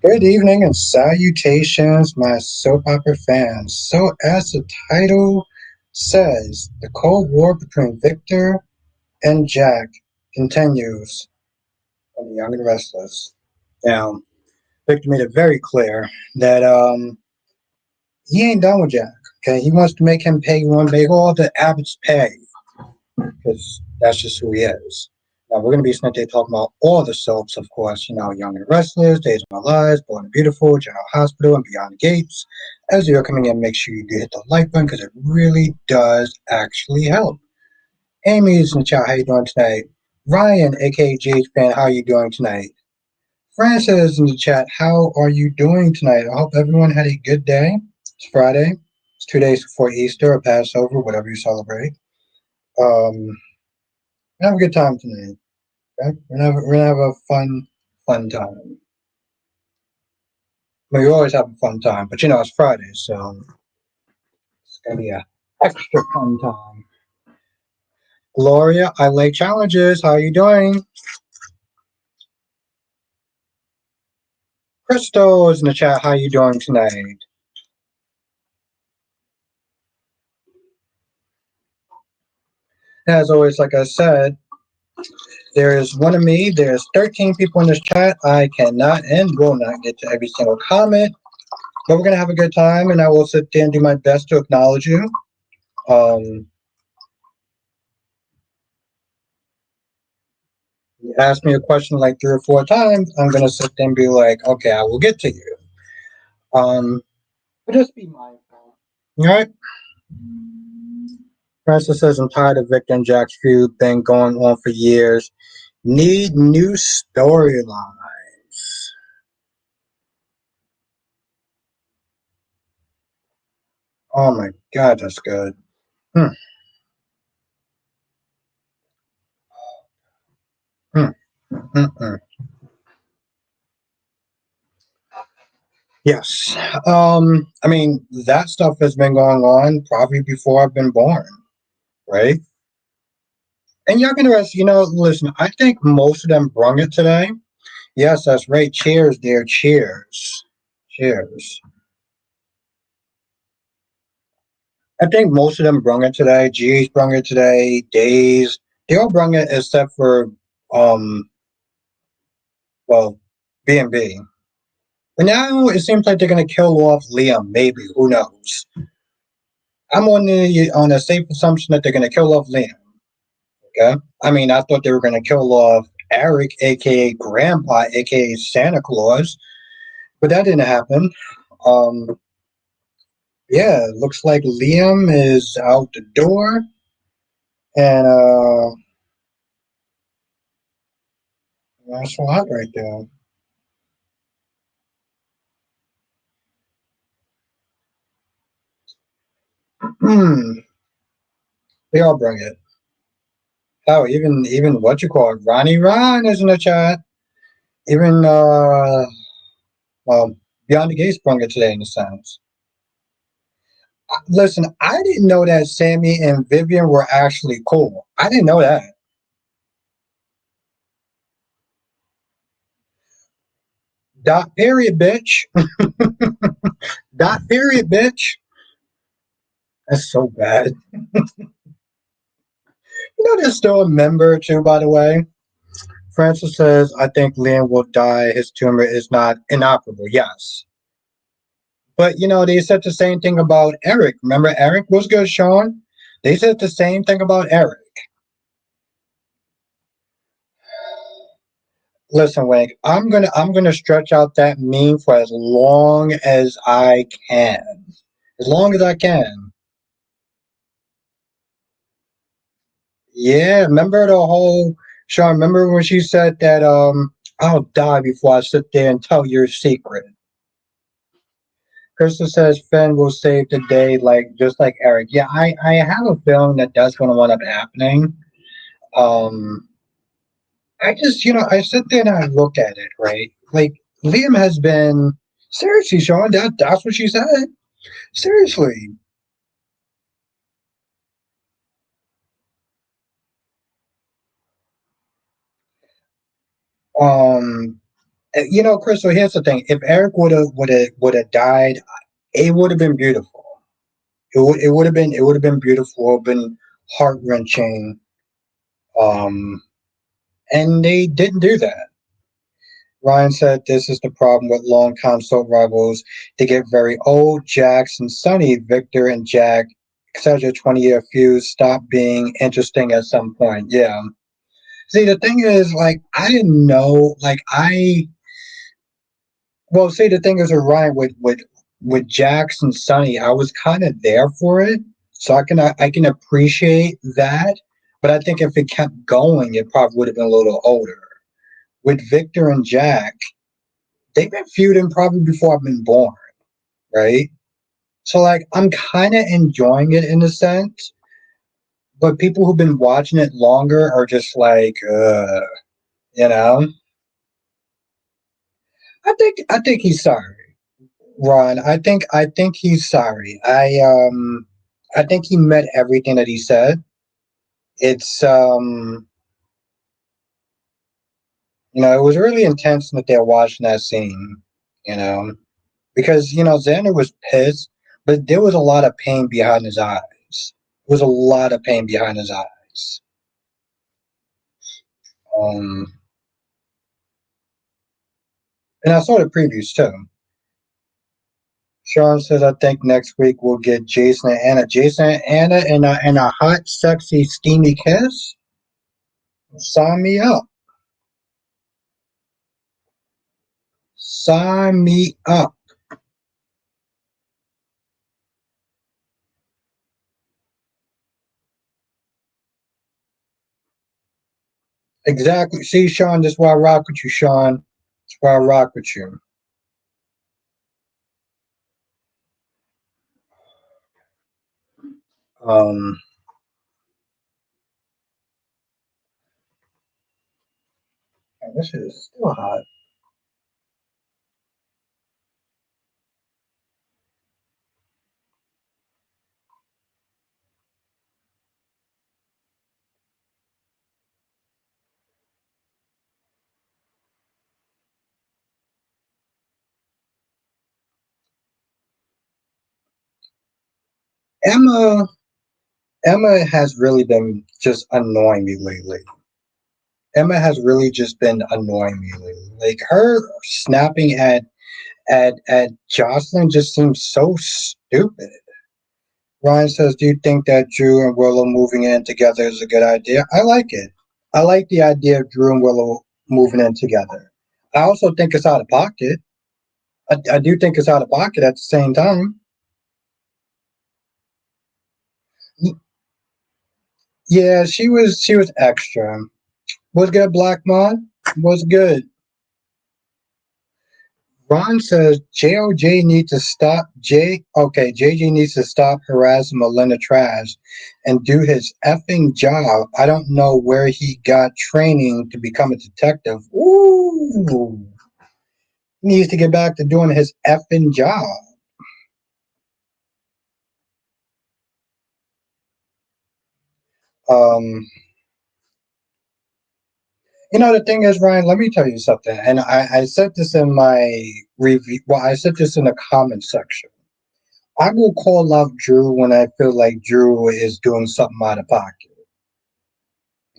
Good evening and salutations, my soap opera fans. So, as the title says, the Cold War between Victor and Jack continues on The Young and Restless. Now, Victor made it very clear that he ain't done with Jack. Okay, he wants to make him pay one, make all the Abbott's pay because that's just who he is. Now we're going to be spent day talking about all the soaps, of course. Young and Restless, Days of Our Lives, Born and Beautiful, General Hospital, and Beyond the Gates. As you're coming in, make sure you do hit the like button because it really does actually help. Amy's in the chat. How you doing tonight? Ryan, aka GH Fan, how you doing tonight? Francis in the chat. How are you doing tonight? I hope everyone had a good day. It's Friday. It's 2 days before Easter or Passover, whatever you celebrate. Um, have a good time tonight. Okay? We're gonna have a fun time. I mean, we always have a fun time, but it's Friday, so it's gonna be a extra fun time. Gloria, I like challenges. How are you doing? Crystal is in the chat. How are you doing tonight? As always, like I said, there is one of me. There's 13 people in this chat. I cannot and will not get to every single comment, but we're gonna have a good time, and I will sit there and do my best to acknowledge you. Um, You ask me a question like 3 or 4 times, I'm gonna sit there and be like, okay, I will get to you. But just be mindful. All right. Francis says, I'm tired of Victor and Jack's feud, been going on for years. Need new storylines. Oh my god, that's good. Hmm. Hmm. Mm-mm. Yes. I mean, that stuff has been going on probably before I've been born, right? And y'all gonna rest, listen, I think most of them brung it today. Yes, that's right. Cheers, dear. Cheers. Cheers. I think most of them brung it today. G's brung it today. Days. They all brung it except for um well, B&B. But now it seems like they're gonna kill off Liam, maybe. Who knows? I'm on the safe assumption that they're gonna kill off Liam. Okay? I mean, I thought they were gonna kill off Eric, aka Grandpa, aka Santa Claus, but that didn't happen. Um yeah, looks like Liam is out the door, and that's a lot right there. Hmm, they all bring it. Oh, even what you call it, Ronnie Ron is in the chat. Even well, Beyond the Gates brought it today in a sense. Listen, I didn't know that Sammy and Vivian were actually cool. I didn't know that. Dot period, bitch. Dot period, bitch. That's so bad. There's still a member too, by the way. Francis says, I think Liam will die. His tumor is not inoperable. Yes. But, they said the same thing about Eric. Remember Eric was good, Sean? They said the same thing about Eric. Listen, Wink, I'm gonna stretch out that meme for as long as I can. As long as I can. Yeah, remember the whole Sean, remember when she said that I'll die before I sit there and tell your secret. Crystal says Finn will save the day, like just like Eric. Yeah, I have a feeling that that's going to wind up happening. Um, I just I sit there and I look at it, right? Like Liam has been seriously, Sean. That's what she said. Seriously. Um, Crystal. Here's the thing: if Eric would have died, it would have been beautiful. It would have been beautiful. It would have been heart wrenching. Um, and they didn't do that. Ryan said this is the problem with longtime soap rivals. They get very old. Jax and Sunny, Victor and Jack, etc. 20-year fuse stop being interesting at some point. Yeah. See, the thing is, like, I didn't know. Well, see, the thing is, with Ryan, with Jax and Sunny, I was kind of there for it, so I can appreciate that. But I think if it kept going, it probably would have been a little older. With Victor and Jack, they've been feuding probably before I've been born, right? So like I'm kind of enjoying it in a sense, but people who've been watching it longer are just like, you know. I think he's sorry, Ron. I think he's sorry. I think he meant everything that he said. It's it was really intense that they're watching that scene, you know, because Xander was pissed, but there was a lot of pain behind his eyes. There was a lot of pain behind his eyes. Um, and I saw the previews too. Sean says, I think next week we'll get Jason and Anna. Jason and Anna in a hot, sexy, steamy kiss. Sign me up. Sign me up. Exactly. See, Sean, this is why I rock with you, Sean. That's why I rock with you. Um, this is still hot. Emma, Emma has really been just annoying me lately. Emma has really just been annoying me lately. Like her snapping at Jocelyn just seems so stupid. Ryan says, "Do you think that Drew and Willow moving in together is a good idea?" I like it. I like the idea of Drew and Willow moving in together. I also think it's out of pocket. I do think it's out of pocket at the same time. Yeah, she was extra. Was good, Black Mon? Was good. Ron says JOJ needs to stop JJ needs to stop harassing Melinda Trash and do his effing job. I don't know where he got training to become a detective. Ooh. He needs to get back to doing his effing job. Um the thing is, Ryan, let me tell you something. And I said this in my review. Well, I said this in the comment section. I will call out Drew when I feel like Drew is doing something out of pocket.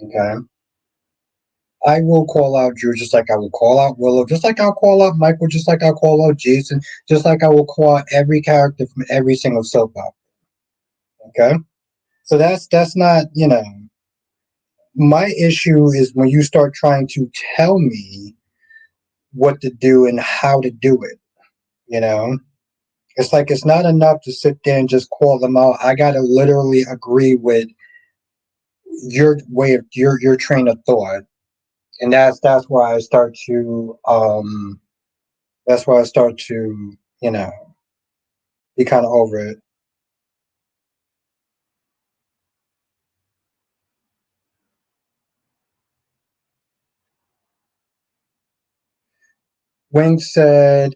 Okay. I will call out Drew just like I will call out Willow, just like I'll call out Michael, just like I'll call out Jason, just like I will call out every character from every single soap opera. Okay. So that's not, my issue is when you start trying to tell me what to do and how to do it, you know? It's like it's not enough to sit there and just call them out. I gotta literally agree with your way of your train of thought. And that's why I start to that's why I start to, be kind of over it. Wing said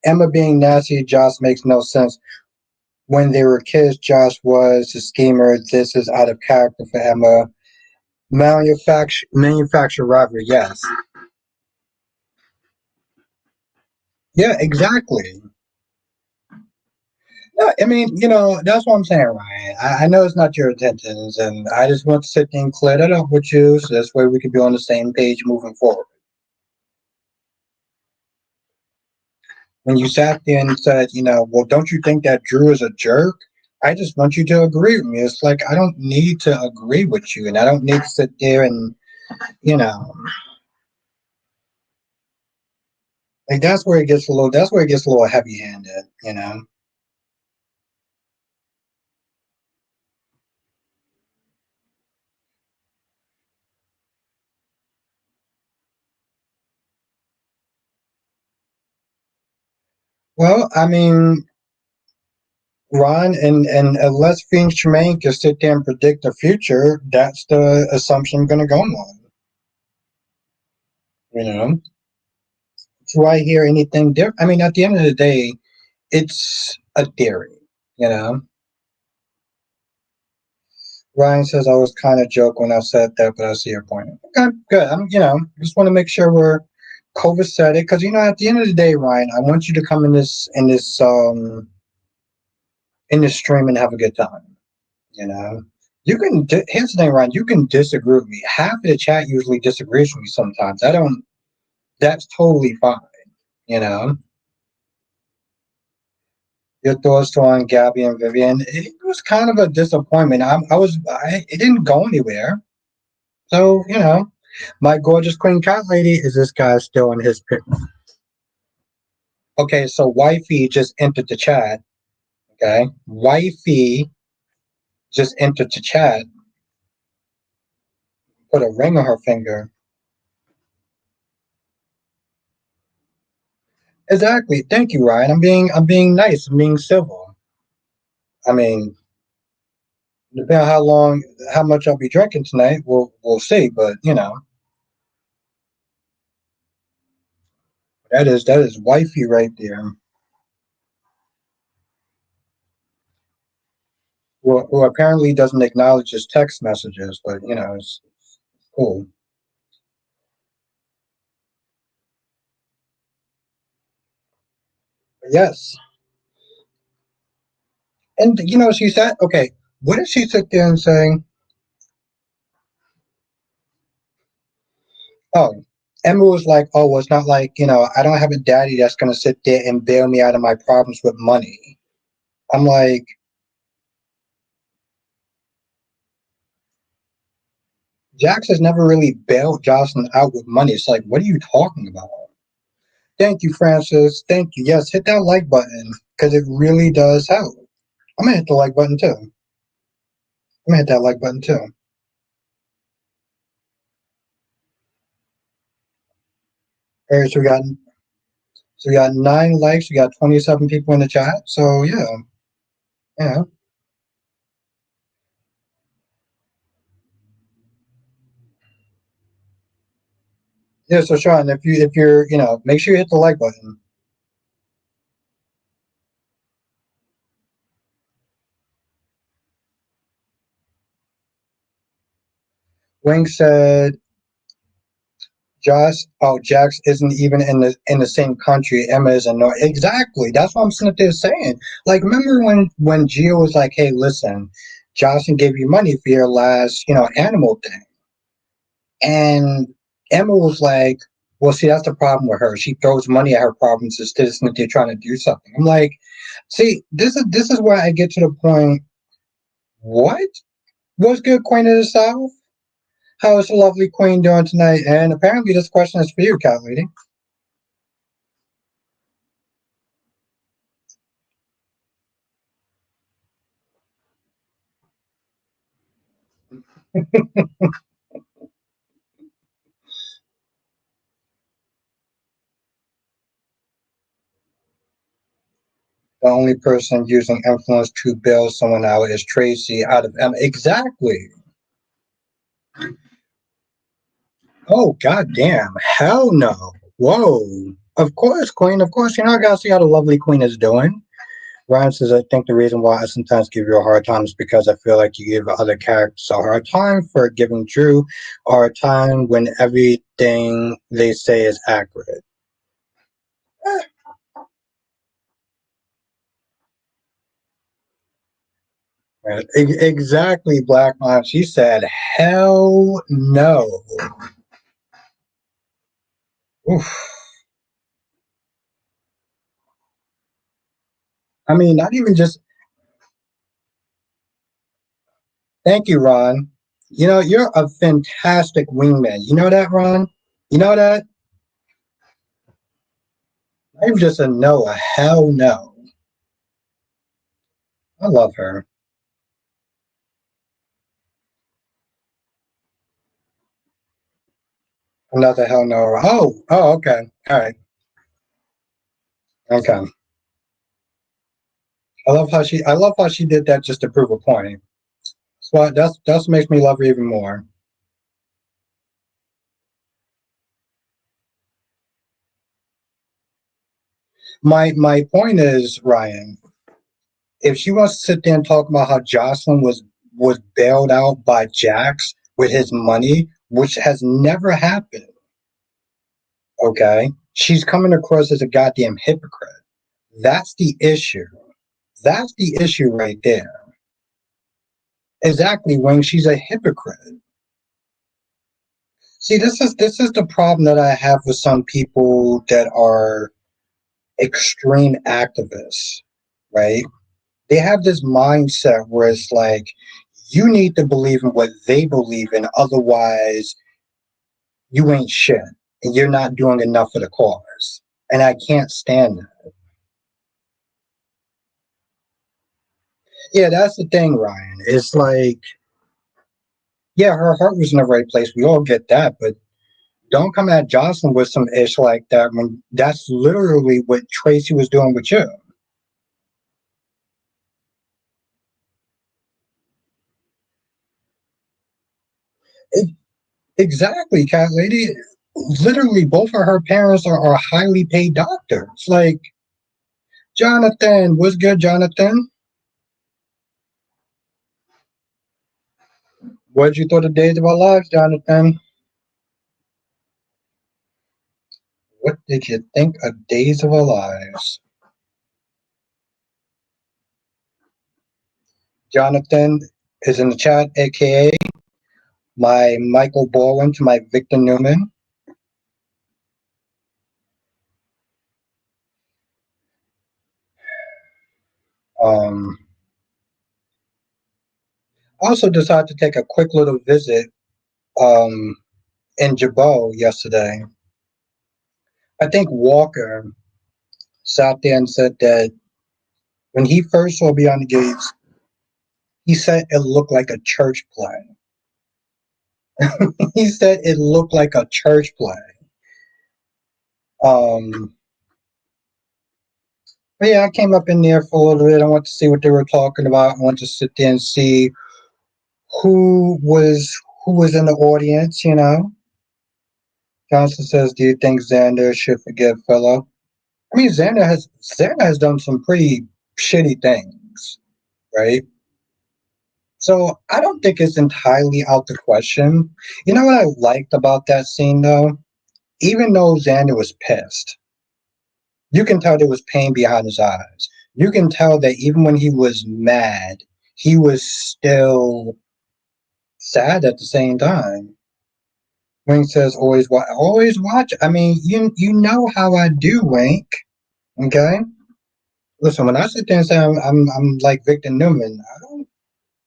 Emma being nasty to Josh makes no sense. When they were kids, Josh was a schemer. This is out of character for Emma. Manufacture rivalry, yes. Yeah, exactly. No, I mean, that's what I'm saying, Ryan. I know it's not your intentions, and I just want to sit there and clear that up with you, so this way we can be on the same page moving forward. When you sat there and said, well, don't you think that Drew is a jerk? I just want you to agree with me. It's like I don't need to agree with you, and I don't need to sit there and, you know, like that's where it gets a little heavy-handed. Well, I mean, Ron, and unless Phoenix Tremaine can sit there and predict the future, that's the assumption I'm going to go on. You know, do I hear anything different? I mean, at the end of the day, it's a theory. You know, Ryan says I was kind of joke when I said that, but I see your point. Okay, good. Just want to make sure we're copacetic because at the end of the day, Ryan, I want you to come in this stream and have a good time. You know, here's the thing, Ryan. You can disagree with me. Half of the chat usually disagrees with me sometimes. I don't. That's totally fine. You know, your thoughts on Gabby and Vivian. It was kind of a disappointment. It didn't go anywhere. So my gorgeous queen cat lady is this guy still in his pic. Okay, so wifey just entered the chat. Okay, wifey just entered the chat. Put a ring on her finger. Exactly. Thank you, Ryan. I'm being nice. I'm being civil. I mean, depending on how much I'll be drinking tonight, we'll see. But that is wifey right there. Who apparently doesn't acknowledge his text messages, but it's cool. But yes, and she said, okay, what did she sit there and say? Oh, Emma was like, oh, well, it's not like I don't have a daddy that's gonna sit there and bail me out of my problems with money. I'm like, Jax has never really bailed Jocelyn out with money. It's like, what are you talking about? Thank you, Francis. Thank you. Yes, hit that like button because it really does help. I'm gonna hit the like button too. I'm gonna hit that like button too. All right, so we got 9 likes. We got 27 people in the chat. So yeah, yeah. So Sean, if you're make sure you hit the like button. Wing said Jax isn't even in the same country. Emma is in North. Exactly. That's what I'm sitting there saying. Like, remember when Gio was like, "Hey, listen, Jocelyn gave you money for your last, animal thing," and Emma was like, "Well, see, that's the problem with her. She throws money at her problems instead of sitting there trying to do something." I'm like, "See, this is where I get to the point. What? What's good, Queen of the South? How is the lovely Queen doing tonight?" And apparently, this question is for you, cat lady. The only person using influence to bail someone out is Tracy out of M. Exactly. Oh, goddamn. Hell no. Whoa. Of course, Queen. Of course. I gotta see how the lovely Queen is doing. Ryan says, I think the reason why I sometimes give you a hard time is because I feel like you give other characters a hard time for giving Drew a hard time when everything they say is accurate. Exactly, Black Mom. She said, hell no. Oof. I mean, not even just, thank you, Ron. You know, you're a fantastic wingman. You know that, Ron? You know that? Not even just a no, a hell no. I love her. Another hell no. Oh, okay. All right. Okay. I love how she did that just to prove a point. So that's makes me love her even more. My point is, Ryan, if she wants to sit there and talk about how Jocelyn was bailed out by Jax with his money, which has never happened, okay? She's coming across as a goddamn hypocrite. That's the issue. That's the issue right there. Exactly, when she's a hypocrite. See, this is the problem that I have with some people that are extreme activists, right? They have this mindset where it's like you need to believe in what they believe in, otherwise you ain't shit and you're not doing enough for the cause. And I can't stand that. Yeah, that's the thing, Ryan. It's like, yeah, her heart was in the right place. We all get that, but don't come at Jocelyn with some ish like that when that's literally what Tracy was doing with you. It, exactly, cat lady. Literally, both of her parents are highly paid doctors. Like, Jonathan, what's good, Jonathan? What did you thought of Days of Our Lives, Jonathan? What did you think of Days of Our Lives? Jonathan is in the chat, aka my Michael Baldwin to my Victor Newman. Um, also decided to take a quick little visit um, in Jabot yesterday. I think Walker sat there and said that when he first saw Beyond the Gates, he said it looked like a church play. He said it looked like a church play. Um, but yeah, I came up in there for a little bit. I want to see what they were talking about. I want to sit there and see who was who was in the audience. You know, Johnson says, "Do you think Xander should forgive Philip?" I mean, Xander has done some pretty shitty things, right? So I don't think it's entirely out the question. You know what I liked about that scene though? Even though Xander was pissed, you can tell there was pain behind his eyes. You can tell that even when he was mad, he was still sad at the same time. Wink says, always watch. I mean, you know how I do, Wink. Okay? Listen, when I sit there and say I'm like Victor Newman, I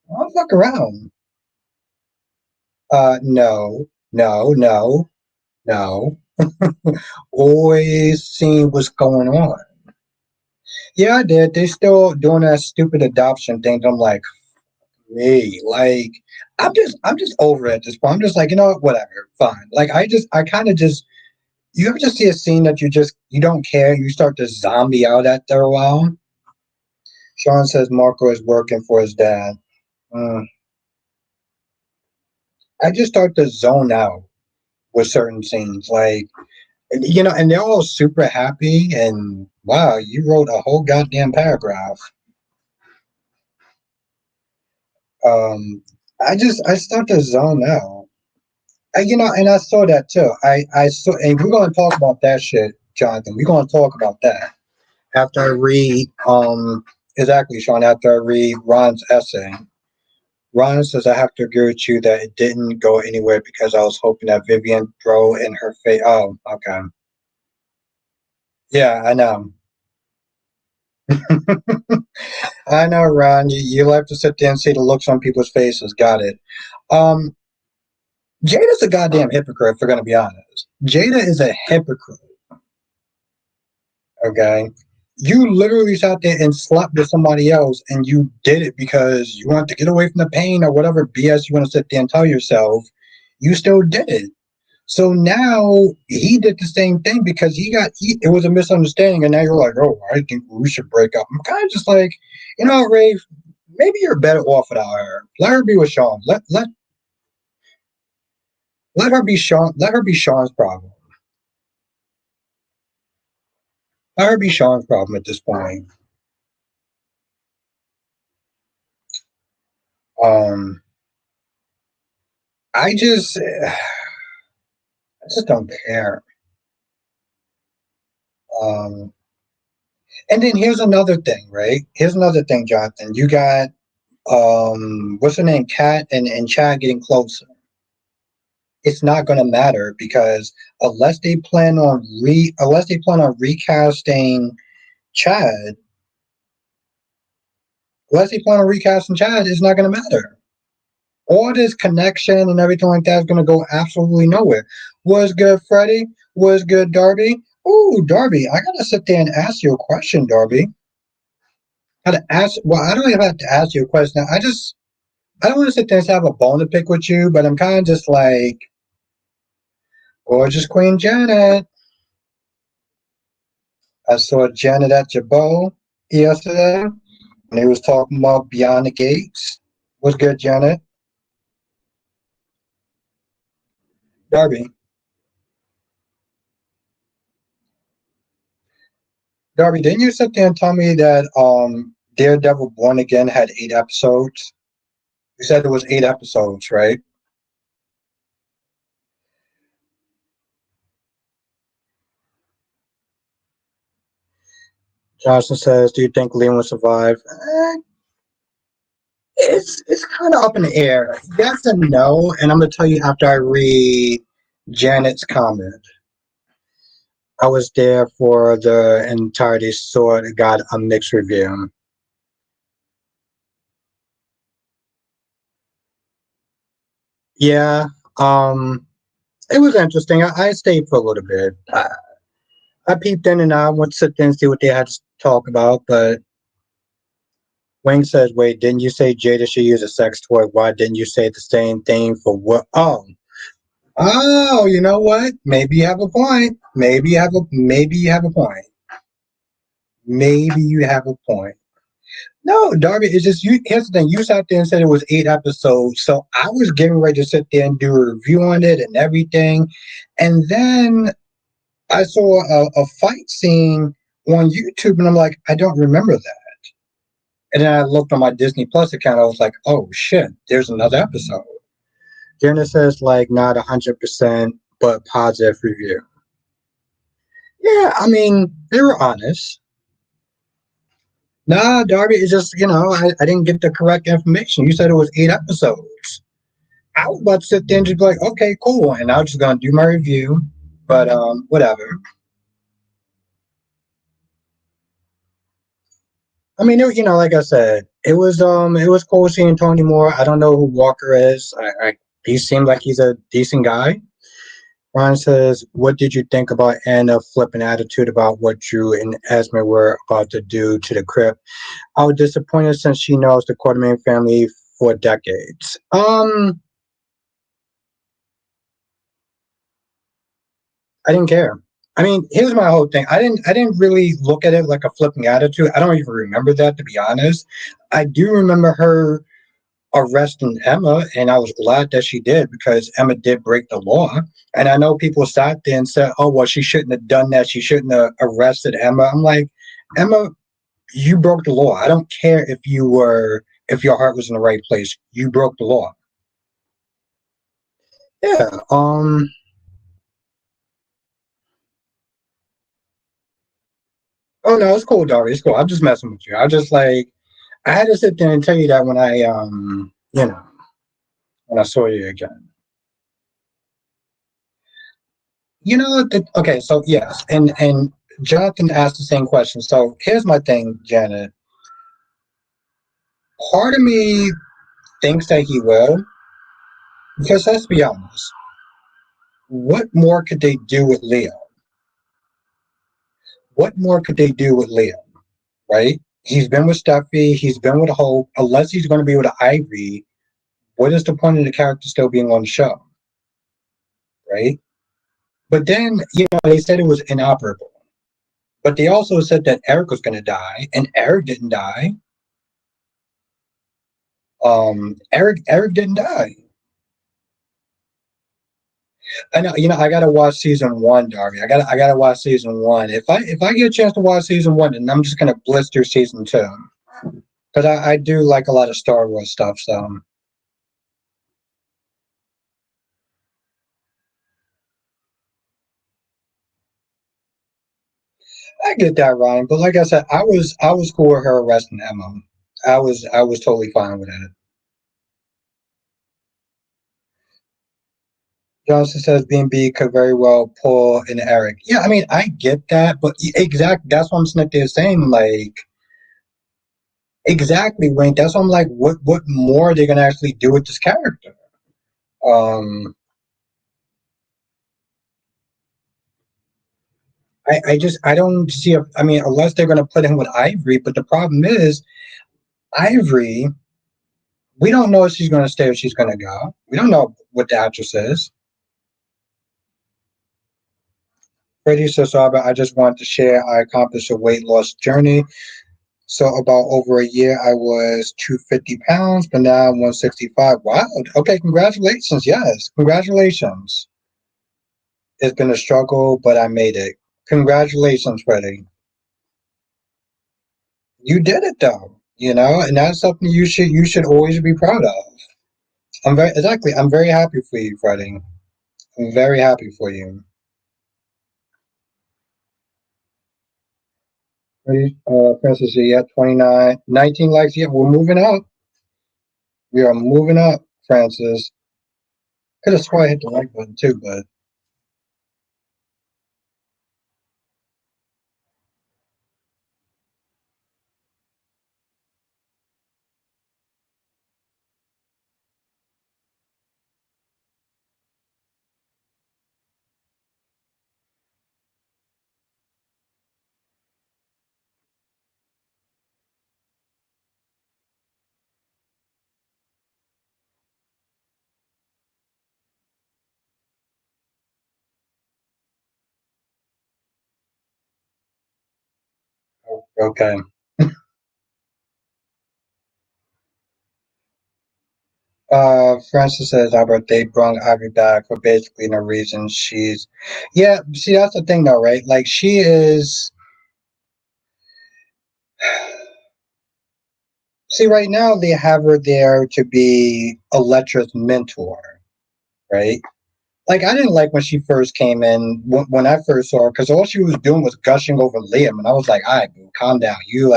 don't fuck around. No, no, no, no. Always seeing what's going on. Yeah, I did. They still doing that stupid adoption thing. I'm like, me, like, I'm just over it at this point. I'm just like, you know what, whatever, fine. Like, I kind of just, you ever just see a scene that you don't care, you start to zombie out after a while. Sean says Marco is working for his dad. Mm. I just start to zone out with certain scenes, like, and they're all super happy, and wow, you wrote a whole goddamn paragraph. Um, I start to zone out. And I saw that too. I saw, and we're going to talk about that shit, Jonathan. We're going to talk about that after I read, exactly, Sean. After I read Ron's essay. Ron says, I have to agree with you that it didn't go anywhere because I was hoping that Vivian throw in her face. Oh, okay. Yeah, I know. I know, Ron. You like to sit there and see the looks on people's faces. Got it. Um, Jada's a goddamn hypocrite, if we're going to be honest. Jada is a hypocrite, okay? You literally sat there and slept with somebody else, and you did it because you wanted to get away from the pain or whatever BS you want to sit there and tell yourself. You still did it. So now he did the same thing because it was a misunderstanding, and now you're like, oh, I think we should break up. I'm kind of just like, Rafe, maybe you're better off without her. Let her be with Sean. Let her be Sean. Let her be Sean's problem. Let her be Sean's problem at this point. Um, I just don't care. Um, and then here's another thing, right? Here's another thing, Jonathan. You got what's her name, Kat and Chad getting closer. It's not going to matter because unless they plan on recasting Chad, unless they plan on recasting Chad, it's not going to matter. All this connection and everything like that is going to go absolutely nowhere. Was good, Freddie? Was good, Darby? Ooh, Darby, I gotta sit there and ask you a question, Darby. Gotta ask. Well, I don't even have to ask you a question. I don't want to sit there and have a bone to pick with you, but I'm kind of just like gorgeous Queen Janet. I saw Janet at Jabot yesterday, and he was talking about Beyond the Gates. What's good, Janet? Darby. Darby, didn't you sit there and tell me that Daredevil Born Again had 8 episodes? You said it was 8 episodes, right? Johnson says, "Do you think Liam will survive?" It's kind of up in the air. Yes and no, and I'm gonna tell you after I read Janet's comment. I was there for the entirety, so it got a mixed review. Yeah, um, it was interesting. I stayed for a little bit. I peeped in and out, went to sit there and see what they had to talk about. But Wing says, "Wait, didn't you say Jada should use a sex toy? Why didn't you say the same thing for what?" Oh, you know what? Maybe you have a point. Maybe you have a point. Maybe you have a point. No, Darby, it's just you. Here's the thing: you sat there and said it was 8 episodes, so I was getting ready to sit there and do a review on it and everything, and then I saw a fight scene on YouTube, and I'm like, I don't remember that. And then I looked on my Disney Plus account. I was like, oh shit, there's another episode. Jenna says like not 100%, but positive review. Yeah, I mean they were honest. Nah, Darby, it's just I didn't get the correct information. You said it was 8 episodes. I was about to sit there and just be like, okay, cool, and I was just gonna do my review, but whatever. I mean, like I said, it was cool seeing Tony Moore. I don't know who Walker is. He seemed like he's a decent guy. Ron says, "What did you think about Anna flipping attitude about what Drew and Esme were about to do to the crypt? I was disappointed since she knows the Quartermain family for decades." I didn't care. I mean, here's my whole thing. I didn't really look at it like a flipping attitude. I don't even remember that, to be honest. I do remember her arresting Emma, and I was glad that she did because Emma did break the law. And I know people sat there and said, "Oh, well, she shouldn't have done that. She shouldn't have arrested Emma." I'm like, Emma, you broke the law. I don't care if your heart was in the right place. You broke the law. Yeah. Oh no, it's cool, Dari. It's cool. I'm just messing with you. I just like I had to sit there and tell you that when I you know, when I saw you again. Okay, so yes, and Jonathan asked the same question. So here's my thing, Janet. Part of me thinks that he will, because let's be honest, what more could they do with Leo? What more could they do with Leo, right? He's been with Steffi, he's been with Hope. Unless he's going to be with Ivy, what is the point of the character still being on the show, right? But then, they said it was inoperable. But they also said that Eric was going to die, and Eric didn't die. Eric didn't die. I know, I gotta watch season one, Darby. I gotta watch season one. If I get a chance to watch season one, then I'm just gonna blitz through season two. Because I do like a lot of Star Wars stuff, so I get that, Ryan. But like I said, I was cool with her arresting Emma. I was totally fine with it. Johnson says B&B could very well pull an Eric. Yeah, I mean, I get that, but exactly that's what I'm sitting there saying. Like, exactly, Wayne. That's what I'm like. What more are they gonna actually do with this character? Um, I don't see. I mean, unless they're gonna put him with Ivory, but the problem is Ivory. We don't know if she's gonna stay or she's gonna go. We don't know what the actress is. Freddie says, Robert, I just wanted to share I accomplished a weight loss journey. So about over a year, I was 250 pounds, but now I'm 165. Wow. Okay, congratulations. Yes, congratulations. It's been a struggle, but I made it. Congratulations, Freddie. You did it though, and that's something you should always be proud of. I'm very happy for you, Freddie. I'm very happy for you. Freddie, Princess, yeah, 29, 19 likes. Yeah, we're moving up. We are moving up, Francis. Could have swore I hit the like button too, but okay. Francis says Albert they brung Ivy back for basically no reason. Yeah. See, that's the thing, though, right? Like she is. See, right now they have her there to be Electra's mentor, right? Like I didn't like when she first came in when I first saw her because all she was doing was gushing over Liam, and I was like, "All right, boo, calm down. You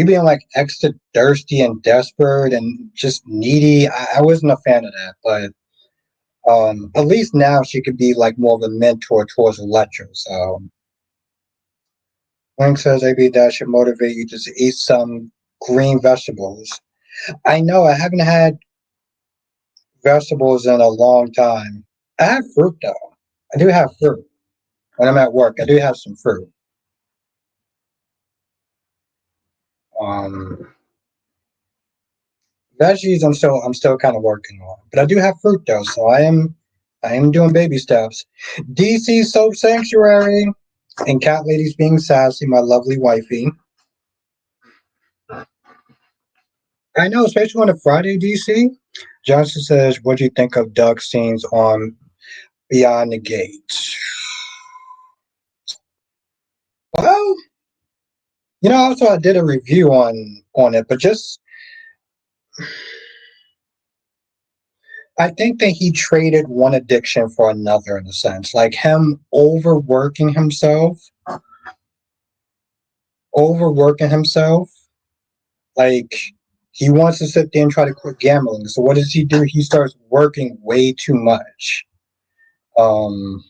being like extra thirsty and desperate and just needy. I wasn't a fan of that, but at least now she could be like more of a mentor towards Electra. So Link says maybe that should motivate you to eat some green vegetables. I know I haven't had vegetables in a long time. I have fruit though. I do have fruit when I'm at work. I do have some fruit. Um, Veggies I'm still kind of working on, but I do have fruit though, so I am doing baby steps. DC Soap Sanctuary and Cat Ladies being sassy, my lovely wifey. I know, especially on a Friday, DC. Johnson says, "What do you think of Doug's scenes on Beyond the Gates?" Well, also I did a review on it, but just I think that he traded one addiction for another in a sense, like him overworking himself, like. He wants to sit there and try to quit gambling. So what does he do? He starts working way too much. Um,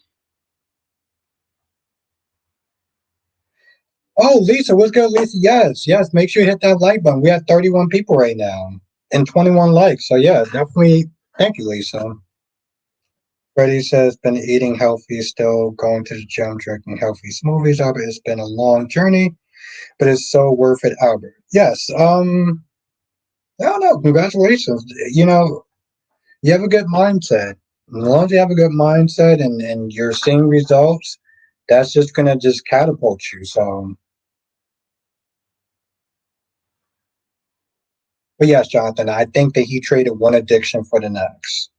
oh, Lisa, what's good, Lisa? Yes, yes. Make sure you hit that like button. We have 31 people right now and 21 likes. So yeah, definitely. Thank you, Lisa. Freddie says, been eating healthy, still going to the gym, drinking healthy smoothies. Albert, it's been a long journey, but it's so worth it, Albert. Yes. I don't know. Congratulations. You know, you have a good mindset. As long as you have a good mindset and you're seeing results, that's just gonna just catapult you. So, but yes, Jonathan, I think that he traded one addiction for the next.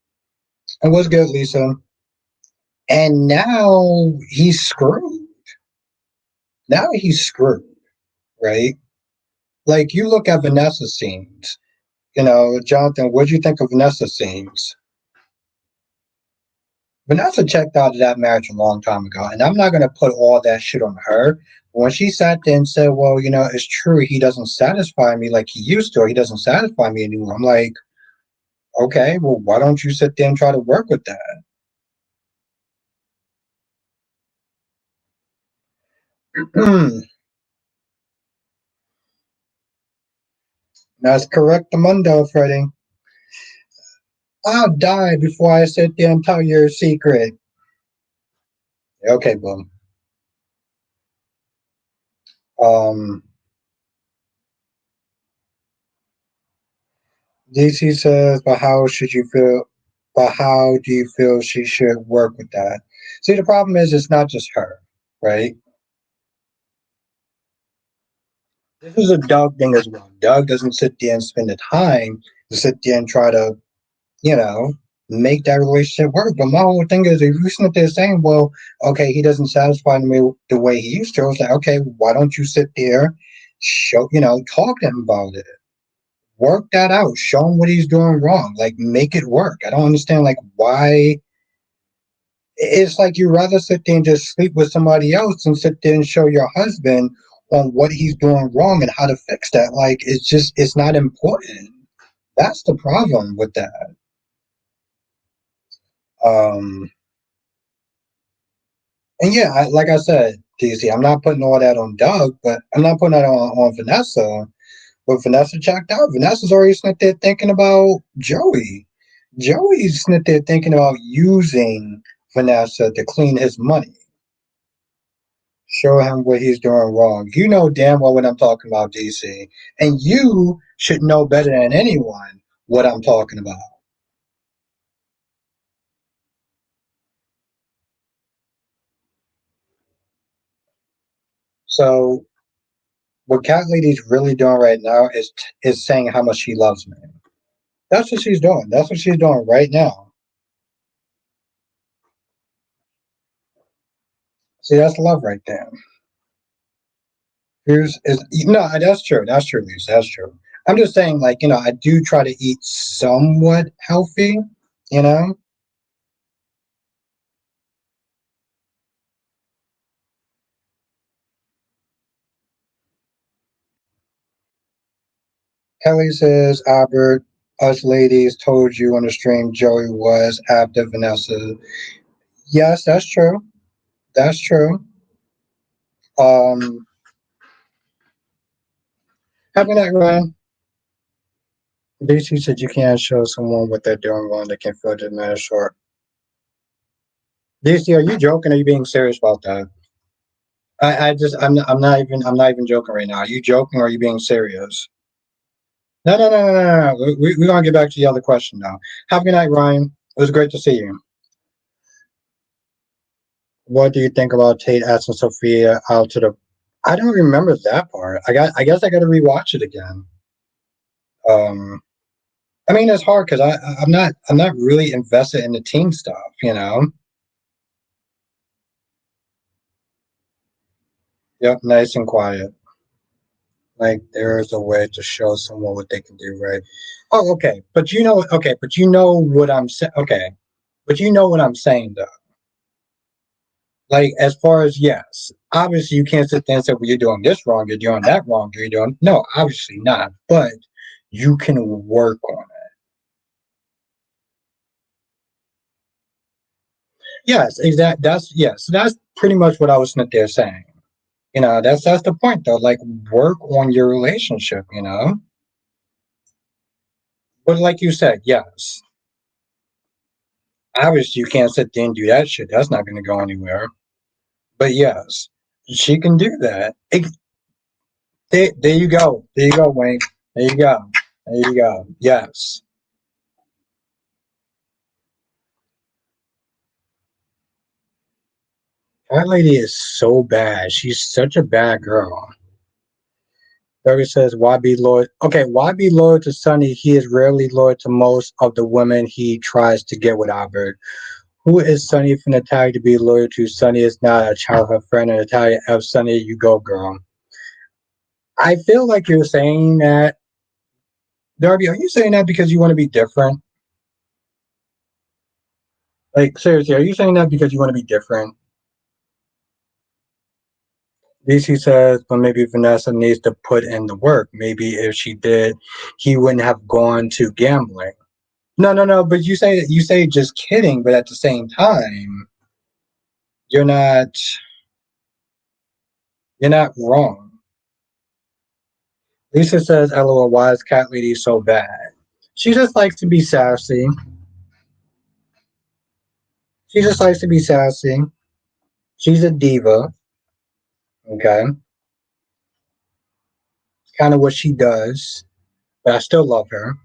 And what's good, Lisa? And now he's screwed. Now he's screwed, right? Like you look at Vanessa's scenes. You know, Jonathan, what do you think of Vanessa's scenes? Vanessa checked out of that marriage a long time ago, and I'm not going to put all that shit on her. When she sat there and said, well, you know, it's true, he doesn't satisfy me like he used to, or he doesn't satisfy me anymore. I'm like, okay, well, why don't you sit there and try to work with that? That's correct, Mundo, Freddie. I'll die before I sit there and tell your secret. Okay, boom. Um, DC says, but how should you feel? But how do you feel she should work with that? See, the problem is it's not just her, right? This is a Doug thing as well. Doug doesn't sit there and spend the time to sit there and try to, you know, make that relationship work. But my whole thing is if you sit there saying, well, okay, he doesn't satisfy me the way he used to, I was like, okay, why don't you sit there, show, you know, talk to him about it. Work that out. Show him what he's doing wrong. Like, make it work. I don't understand, like, why. It's like you rather sit there and just sleep with somebody else and sit there and show your husband on what he's doing wrong and how to fix that. Like, it's just, it's not important. That's the problem with that. Um, and yeah, like I said, DC, I'm not putting all that on Doug, but I'm not putting that on Vanessa. But Vanessa checked out. Vanessa's already sitting there thinking about Joey. Joey's sitting there thinking about using Vanessa to clean his money. Show him what he's doing wrong. You know damn well what I'm talking about, DC. And you should know better than anyone what I'm talking about. So what Cat Lady's really doing right now is saying how much she loves me. That's what she's doing. That's what she's doing right now. See, that's love right there. Here's is no, that's true. That's true, Lisa. That's true. I'm just saying, like, you know, I do try to eat somewhat healthy, you know. Kelly says, Albert, us ladies told you on the stream Joey was after Vanessa. Yes, that's true. That's true. Um, have a night, Ryan. DC said you can't show someone what they're doing wrong. They can feel diminished. Or DC, are you joking? Or are you being serious about that? I'm not even joking right now. Are you joking or are you being serious? No, no, no, no, no, no. We're gonna get back to the other question now. Have a good night, Ryan. It was great to see you. What do you think about Tate asking Sophia out to the? I don't remember that part. I guess I got to rewatch it again. Um, I mean, it's hard because I'm not really invested in the team stuff. You know. Yep, nice and quiet. Like there's a way to show someone what they can do, right? Oh, okay. But you know, okay. But you know what I'm saying. Okay. But you know what I'm saying, though. Like as far as yes, obviously you can't sit there and say, "Well, you're doing this wrong. You're doing that wrong. You're doing no, obviously not." But you can work on it. Yes, exact. That's yes. That's pretty much what I was sitting there saying. That's the point though. Like work on your relationship. But like you said, yes. Obviously, you can't sit there and do that shit. That's not going to go anywhere. But yes, she can do that. There you go. There you go, Wayne. There you go. There you go. Yes. That lady is so bad. She's such a bad girl. Barry says, why be loyal? Okay, why be loyal to Sonny? He is rarely loyal to most of the women he tries to get with Albert. Who is Sonny for Natalia to be loyal to? Sonny is not a childhood friend, and Natalia F. Sonny, you go, girl. I feel like you're saying that. Darby, are you saying that because you want to be different? Like, seriously, are you saying that because you want to be different? DC says, but maybe Vanessa needs to put in the work. Maybe if she did, he wouldn't have gone to gambling. No, no, no. But you say just kidding, but at the same time, you're not you're not wrong. Lisa says, "LOL, why is Cat Lady so bad? She just likes to be sassy. She just likes to be sassy. She's a diva. Okay, kind of what she does. But I still love her."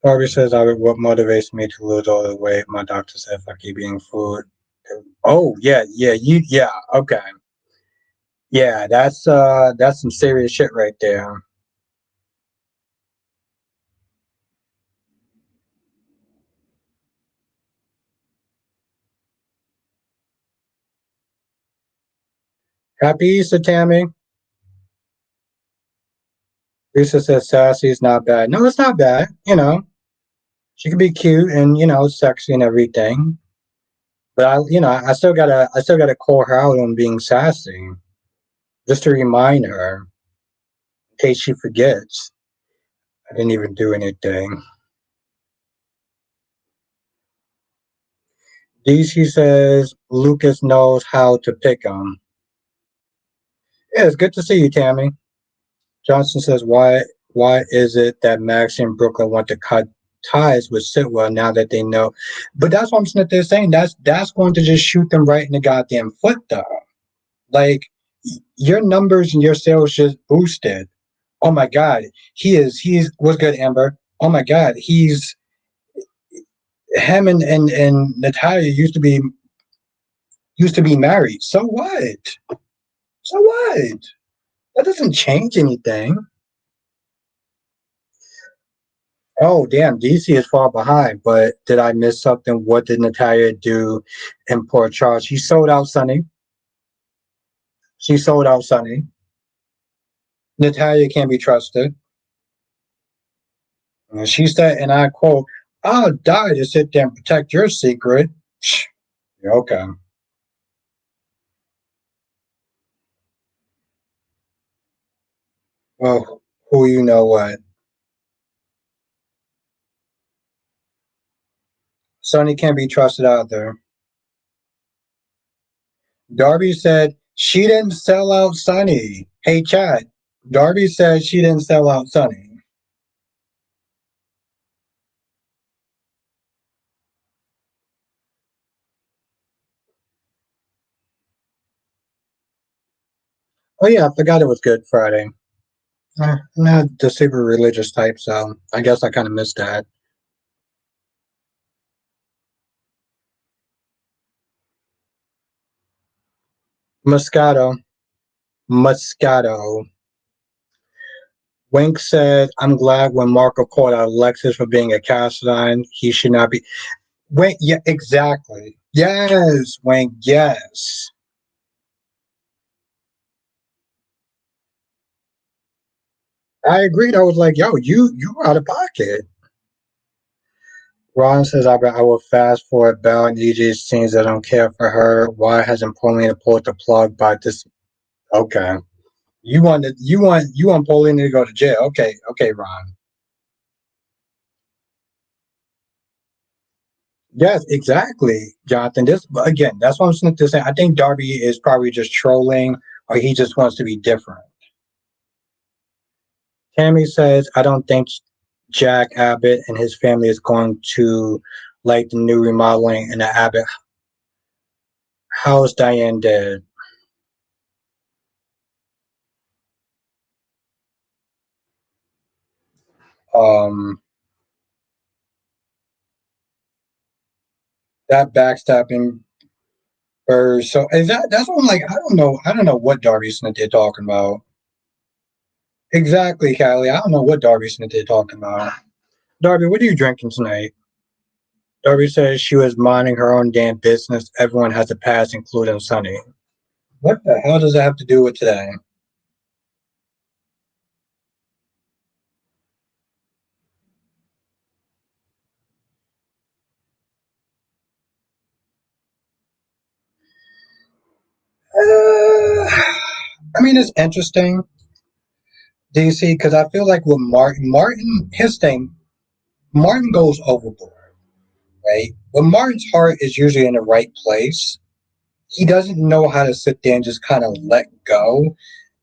Barbie says, "What motivates me to lose all the weight? My doctor said if I keep eating food." Oh yeah, yeah, yeah. Okay, yeah. That's some serious shit right there. Happy Easter, Tammy. Lisa says sassy is not bad. No, it's not bad. She can be cute and sexy and everything. But I still gotta call her out on being sassy, just to remind her in case she forgets. I didn't even do anything. DC says Lucas knows how to pick him. Yeah, it's good to see you, Tammy. Johnson says why is it that Max and Brooklyn want to cut ties with Sitwell now that they know? But that's what I'm saying. They're saying that's going to just shoot them right in the goddamn foot, though. Like your numbers and your sales just boosted. Oh my god, he's what's good, Amber. Oh my god, he's him and Natalia used to be married. So what? So what? That doesn't change anything. Oh damn, DC is far behind. But did I miss something? What did Natalia do in Port Charles? She sold out Sunny. She sold out Sunny. Natalia can't be trusted. And she said, and I quote, "I'll die to sit there and protect your secret." Okay. Well, who you know what? Sonny can't be trusted out there. Darby said she didn't sell out Sonny. Hey, Chad. Darby said she didn't sell out Sonny. Oh yeah, I forgot it was Good Friday. I'm not the super religious type, so I guess I kind of missed that. Moscato. Moscato. Wink said, "I'm glad when Marco called out Alexis for being a Castine, he should not be." Wink, yeah, exactly. Yes, Wink, yes. I agreed. I was like, "Yo, you out of pocket." Ron says, I will fast forward Belle and EJ scenes. I don't care for her. Why hasn't Paulina pulled the plug by this? Okay. You want Pauline to go to jail. Okay, okay, Ron. Yes, exactly, Jonathan. This again, that's what I'm saying. I think Darby is probably just trolling, or he just wants to be different. Tammy says, "I don't think Jack Abbott and his family is going to like the new remodeling in the Abbott house Diane did." Um, that backstabbing or so is that's what I'm like. I don't know what Darby Smith they're talking about. Exactly, Callie. I don't know what Darby Smith they're talking about. Darby, what are you drinking tonight? Darby says she was minding her own damn business. Everyone has a past, including Sonny. What the hell does that have to do with today? I mean, it's interesting, DC, because I feel like with Martin, his thing, Martin goes overboard, right? When Martin's heart is usually in the right place, he doesn't know how to sit there and just kind of let go.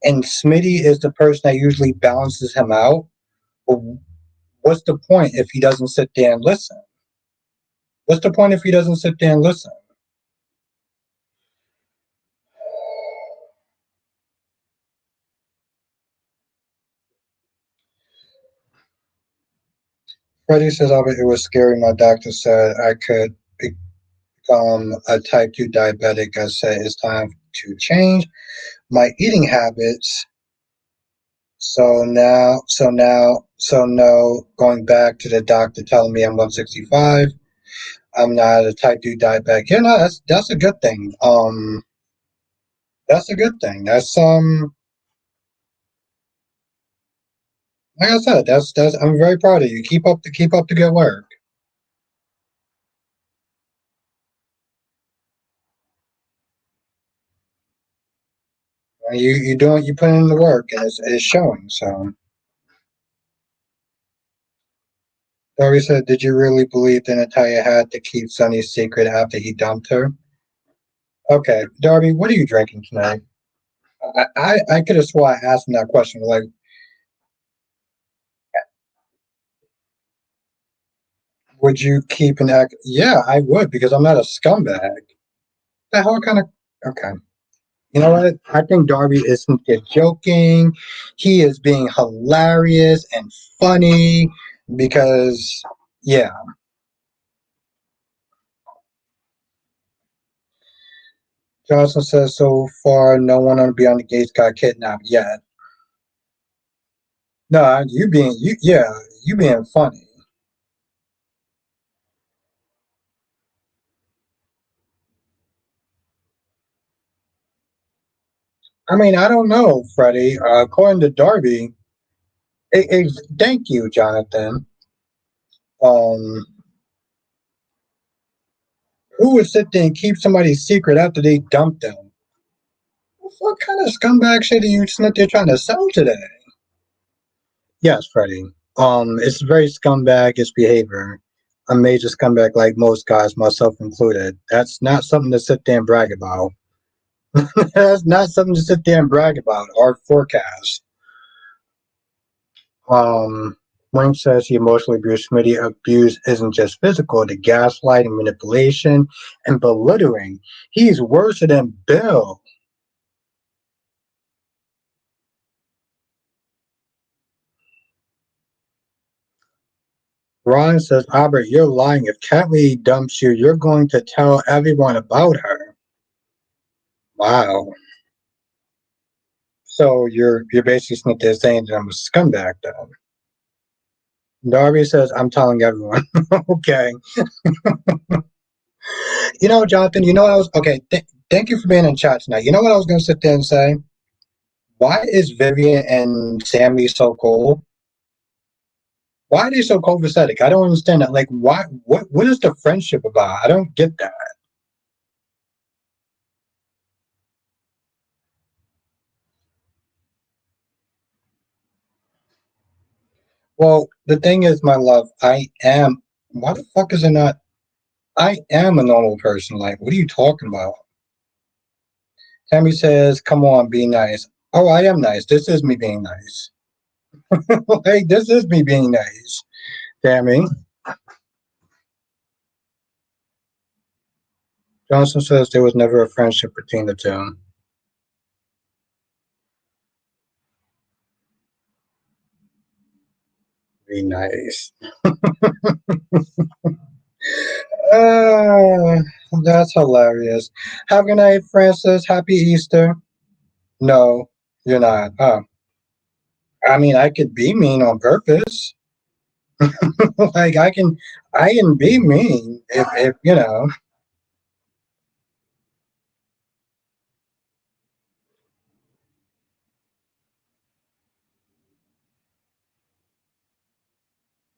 And Smitty is the person that usually balances him out. But what's the point if he doesn't sit there and listen? What's the point if he doesn't sit there and listen? Freddie says, Albert, it was scary. My doctor said I could become a type 2 diabetic. I said it's time to change my eating habits. So no, going back to the doctor telling me I'm 165. I'm not a type 2 diabetic. Yeah, no, that's a good thing. That's a good thing. That's like I said, that's I'm very proud of you. Keep up the good work. You put in the work and it's showing. So Dory said, "Did you really believe that Natalia had to keep Sonny's secret after he dumped her?" Okay, Darby, what are you drinking tonight? I could have swore I asked him that question. Like, would you keep an act? Yeah, I would because I'm not a scumbag. The hell kind of okay. You know what? I think Darby isn't just joking. He is being hilarious and funny because yeah. Johnson says so far no one on Beyond the Gates got kidnapped yet. No, you being funny. I mean, I don't know, Freddie. According to Darby, thank you, Jonathan. Um, who would sit there and keep somebody's secret after they dumped them? What kind of scumbag shit are you sitting there trying to sell today? Yes, Freddie. It's very scumbaggish behavior. A major scumbag like most guys, myself included. That's not something to sit there and brag about. That's not something to sit there and brag about or forecast. Um, Wayne says he emotionally abused Smitty. Abuse isn't just physical, the gaslighting, manipulation, and belittling. He's worse than Bill. Ron says, Albert, you're lying. If Catley dumps you, you're going to tell everyone about her. Wow. So you're basically sitting there saying that I'm a scumbag then. Darby says, I'm telling everyone. Okay. You know, Jonathan, you know what I was okay, thank you for being in chat tonight. You know what I was gonna sit there and say? Why is Vivian and Sammy so cool? Why are they so copacetic? I don't understand that. Like, why? What is the friendship about? I don't get that. Well, the thing is, my love, I am. Why the fuck is it not? I am a normal person. Like, what are you talking about? Tammy says, "Come on, be nice." Oh, I am nice. This is me being nice. Like, this is me being nice. Tammy. Johnson says there was never a friendship between the two. Be nice. Uh, that's hilarious. Have a good night, Francis. Happy Easter. No, you're not. Oh, I mean, I could be mean on purpose. Like I can be mean if you know.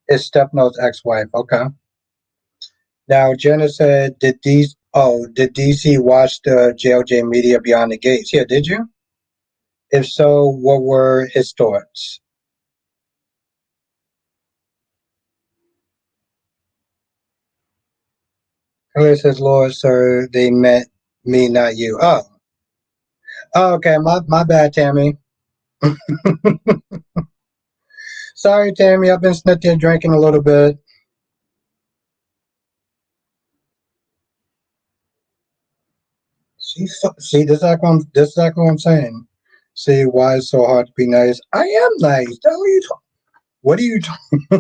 It's Stepno's ex-wife. Okay. Now Jenna said, did DC watch the JLJ Media Beyond the Gates? Yeah, did you? If so, what were his thoughts? Claire says, Lord, sir, they meant me, not you. Oh, okay. My bad, Tammy. Sorry, Tammy. I've been sitting there drinking a little bit. See, this is like what I'm saying. See, why it's so hard to be nice? I am nice. What are you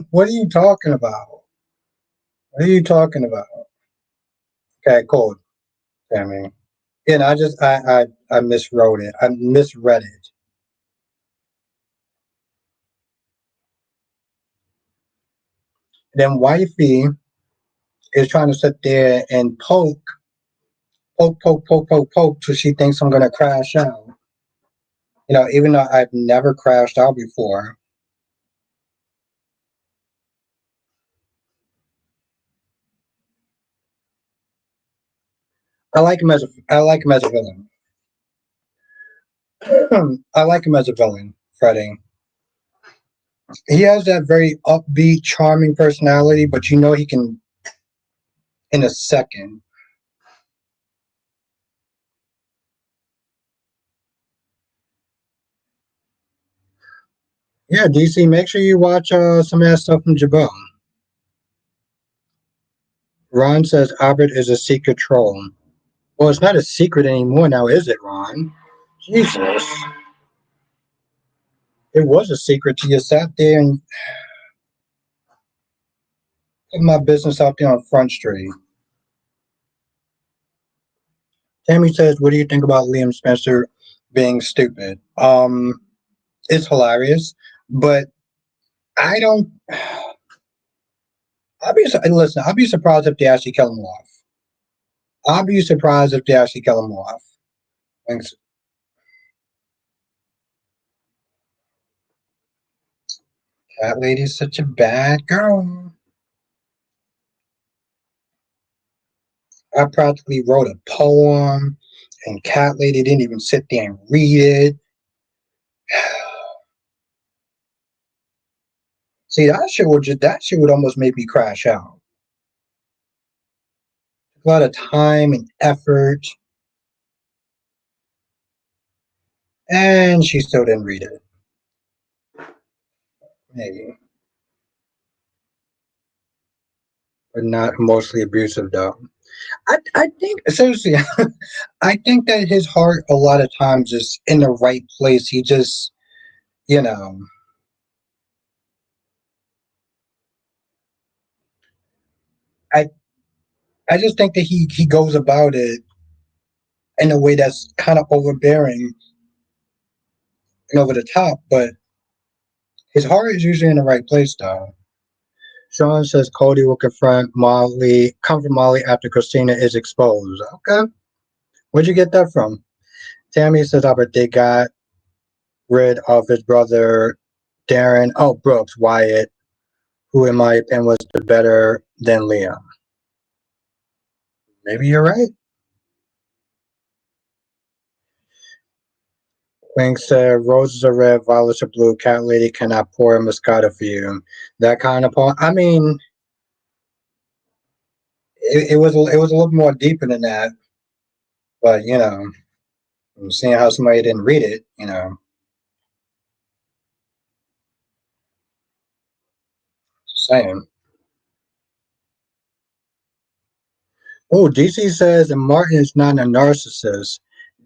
what are you talking about? What are you talking about? Okay, cool, Tammy. And I miswrote it. I misread it. Then wifey is trying to sit there and poke till she thinks I'm gonna crash out. You know, even though I've never crashed out before. I like him as a villain. I like him as a villain, Freddie. He has that very upbeat, charming personality, but you know he can in a second. Yeah, DC, make sure you watch some of that stuff from Jabot. Ron says Albert is a secret troll. Well, it's not a secret anymore now, is it, Ron? Jesus. It was a secret till you sat there and put my business out there on Front Street. Tammy says, what do you think about Liam Spencer being stupid? It's hilarious, but I don't. Listen. I'll be surprised if they actually kill him off. I'll be surprised if they actually kill him off. Thanks. Cat Lady's such a bad girl. I practically wrote a poem, and Cat Lady didn't even sit there and read it. See, that shit would almost make me crash out. A lot of time and effort, and she still didn't read it. Maybe, but not emotionally abusive though. I think seriously, I think that his heart a lot of times is in the right place. He just, you know, I I just think that he goes about it in a way that's kind of overbearing and over the top, but his heart is usually in the right place though. Sean says Cody will comfort Molly after Christina is exposed. Okay. Where'd you get that from? Tammy says Albert they got rid of his brother Darren. Oh, Brooks, Wyatt, who in my opinion was the better than Liam. Maybe you're right. Wink said, "Roses are red, violets are blue. Cat lady cannot pour a Moscato for you." That kind of poem. I mean, it was a little more deeper than that, but seeing how somebody didn't read it, just saying. Oh, DC says, and Martin is not a narcissist.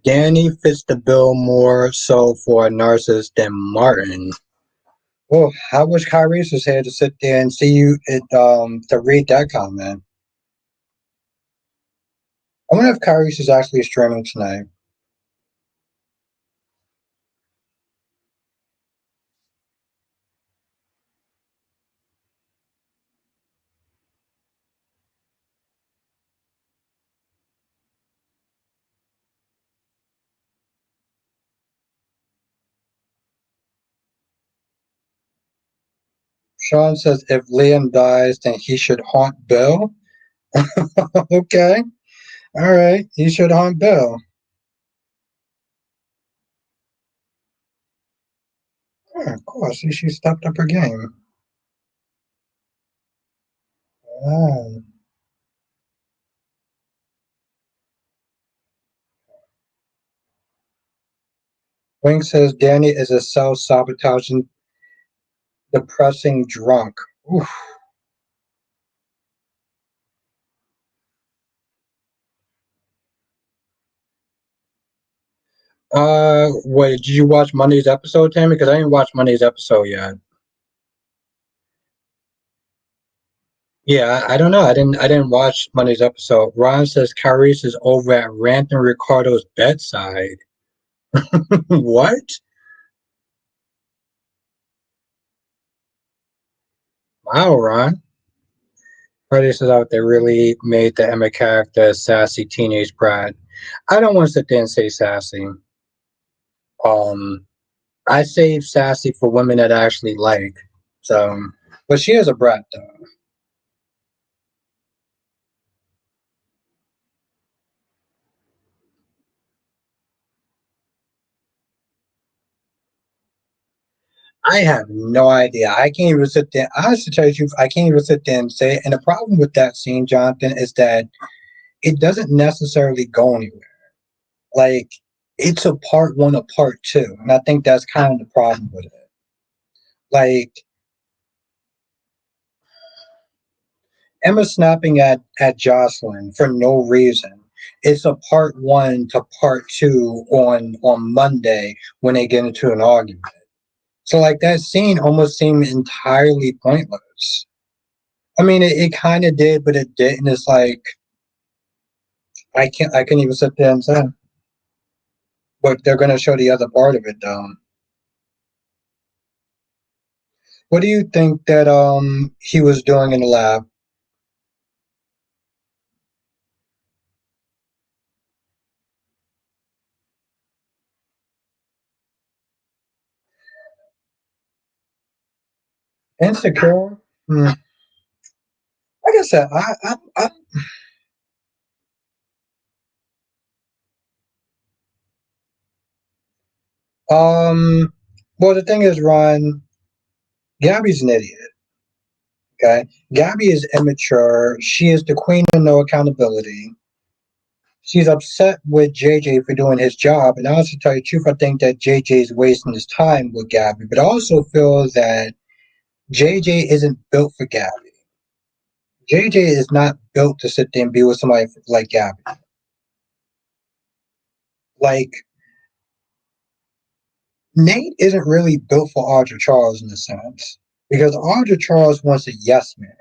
Danny fits the bill more so for a narcissist than Martin. Well, I wish Kyrie was here to sit there and see you to read that comment. I wonder if Kyrie is actually streaming tonight. Sean says if Liam dies, then he should haunt Bill. Okay, all right, he should haunt Bill. Yeah, of course, she stepped up her game. Ah. Wing says Danny is a self-sabotaging, depressing drunk. Oof. Wait, did you watch Monday's episode, Tammy? Because I didn't watch Monday's episode yet. Yeah, I don't know. I didn't watch Monday's episode. Ron says Carice is over at Ranton Ricardo's bedside. What? Wow, Ron. Freddie says out there really made the Emma character a sassy teenage brat. I don't want to sit there and say sassy. Um, I save sassy for women that I actually like. So, but she is a brat though. I have no idea. I can't even sit there. Honestly, to tell you the truth, I can't even sit there and say it. And the problem with that scene, Jonathan, is that it doesn't necessarily go anywhere. Like it's a part one, a part two, and I think that's kind of the problem with it. Like Emma snapping at Jocelyn for no reason. It's a part one to part two on Monday when they get into an argument. So like that scene almost seemed entirely pointless. I mean, it kind of did, but it didn't. It's like I can't even sit there and say, but they're gonna show the other part of it though. What do you think that he was doing in the lab? Insecure? Hmm. Like I said, well, the thing is, Ron, Gabby's an idiot. Okay, Gabby is immature. She is the queen of no accountability. She's upset with JJ for doing his job, and honestly, to tell you the truth, I think that JJ is wasting his time with Gabby. But I also feel that JJ isn't built for Gabby. JJ is not built to sit there and be with somebody like Gabby. Like Nate isn't really built for Audra Charles in a sense because Audra Charles wants a yes man.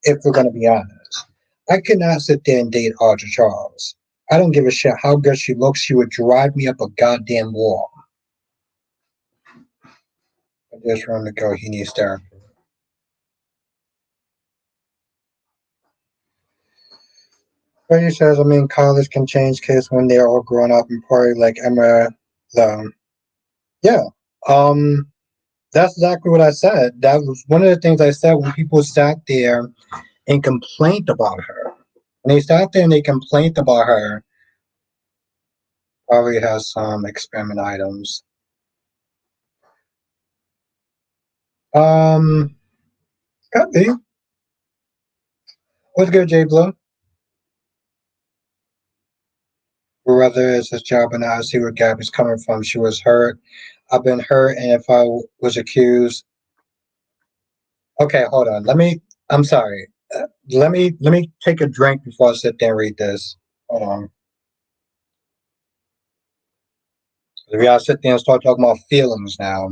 If we're going to be honest, I could not sit there and date Audra Charles. I don't give a shit how good she looks. She would drive me up a goddamn wall. But there's room to go. He needs therapy. But he says, I mean, college can change kids when they're all grown up and party like Emma. The yeah, um, that's exactly what I said. That was one of the things I said when people sat there and complained about her. When they sat there and they complained about her, probably has some experiment items. Um, could be. What's good, Jay Blue? Whether it's his job or not, I see where Gabby's coming from. She was hurt. I've been hurt, and if I was accused, okay, hold on. I'm sorry. Let me take a drink before I sit there and read this. Hold on. If y'all sit there and start talking about feelings now,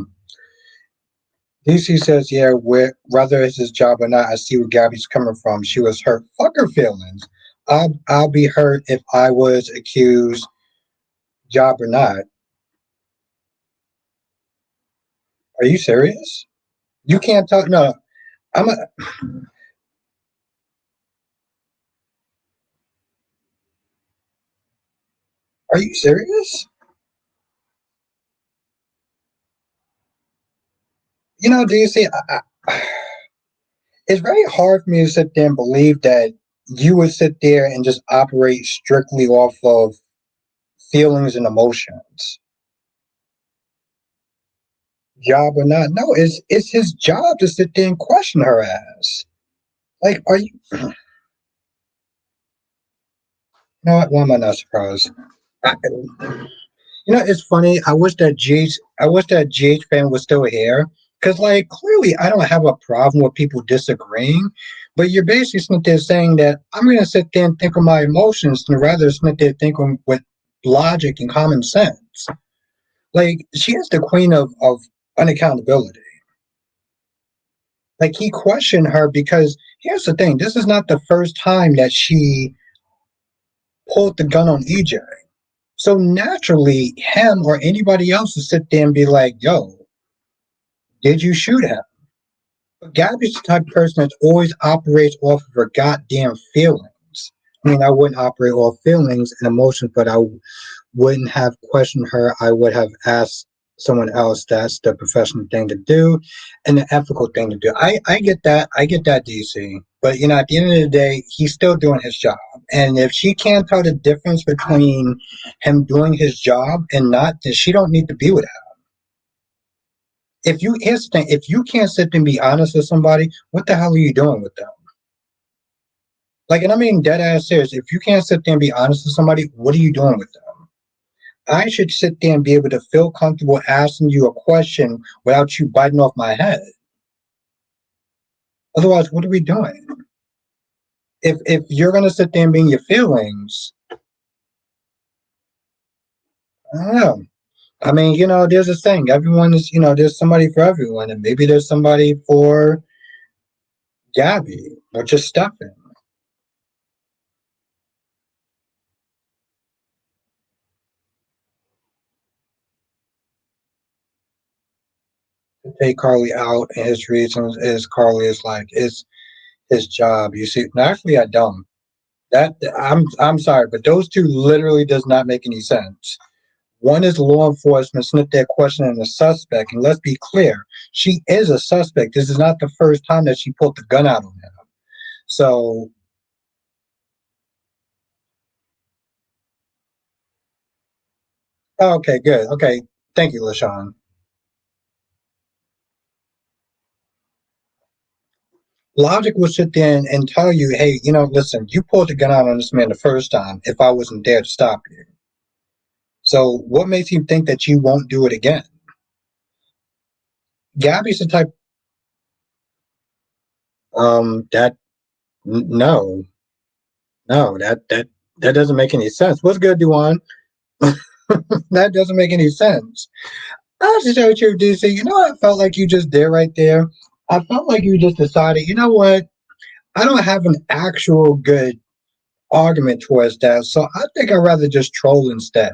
DC says, yeah, whether it's his job or not, I see where Gabby's coming from. She was hurt. Fuck her feelings. I'll be hurt if I was accused, job or not. Are you serious? You can't talk. No, I'm. A, are you serious? DC, it's very hard for me to sit there and believe that you would sit there and just operate strictly off of feelings and emotions, job or not. No, it's his job to sit there and question her ass. Like, are you? You know what? Why am I not surprised? I, it's funny. I wish that GH fan was still here because, like, clearly, I don't have a problem with people disagreeing, but you're basically sitting there saying that I'm going to sit there and think of my emotions and rather sit there thinking with logic and common sense. Like, she is the queen of unaccountability. Like, he questioned her because here's the thing: this is not the first time that she pulled the gun on EJ. So naturally, him or anybody else would sit there and be like, yo, did you shoot him? But Gabby's the type of person that always operates off of her goddamn feelings. I mean, I wouldn't operate off feelings and emotions, but I wouldn't have questioned her. I would have asked someone else. That's the professional thing to do and the ethical thing to do. I get that. I get that, DC. But, at the end of the day, he's still doing his job. And if she can't tell the difference between him doing his job and not, then she don't need to be with him. Here's the thing, if you can't sit and be honest with somebody, what the hell are you doing with them? Like, and I mean dead ass serious. If you can't sit there and be honest with somebody, what are you doing with them? I should sit there and be able to feel comfortable asking you a question without you biting off my head. Otherwise, what are we doing? If you're gonna sit there and be in your feelings, I don't know. I mean, there's a saying. Everyone is, there's somebody for everyone, and maybe there's somebody for Gabby or just Stefan. To take Carly out, and his reasons is Carly is like it's his job. You see, actually, I don't. That I'm sorry, but those two literally does not make any sense. One is law enforcement sniff that questioning a suspect, and let's be clear, she is a suspect. This is not the first time that she pulled the gun out on him. So, okay, good. Okay, thank you, LaShawn. Logic will sit there and tell you, hey, listen, you pulled the gun out on this man the first time if I wasn't there to stop you. So, what makes you think that you won't do it again? Gabby's the type, that, no, no, that doesn't make any sense. What's good, Duan? That doesn't make any sense. I'll just tell you the truth, DC. You know what I felt like you just did right there? I felt like you just decided, you know what? I don't have an actual good argument towards that, so I think I'd rather just troll instead.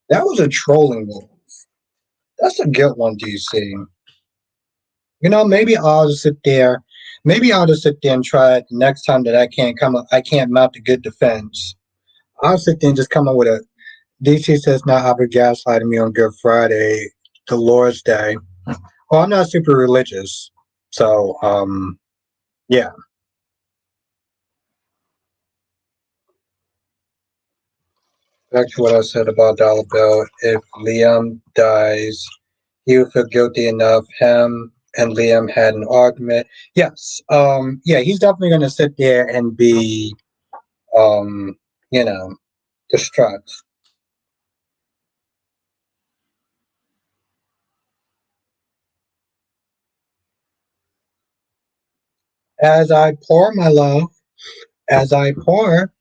That was a trolling move. That's a good one, DC. Maybe I'll just sit there. Maybe I'll just sit there and try it next time that I can't mount a good defense. I'll sit there and just come up with a DC says not Albert gaslighting me on Good Friday, the Lord's Day. Well, I'm not super religious, so yeah. Back to what I said about Dollar Bill. If Liam dies, he will feel guilty enough. Him and Liam had an argument. Yes. Yeah, he's definitely gonna sit there and be um, you know, distraught. As I pour, my love, as I pour,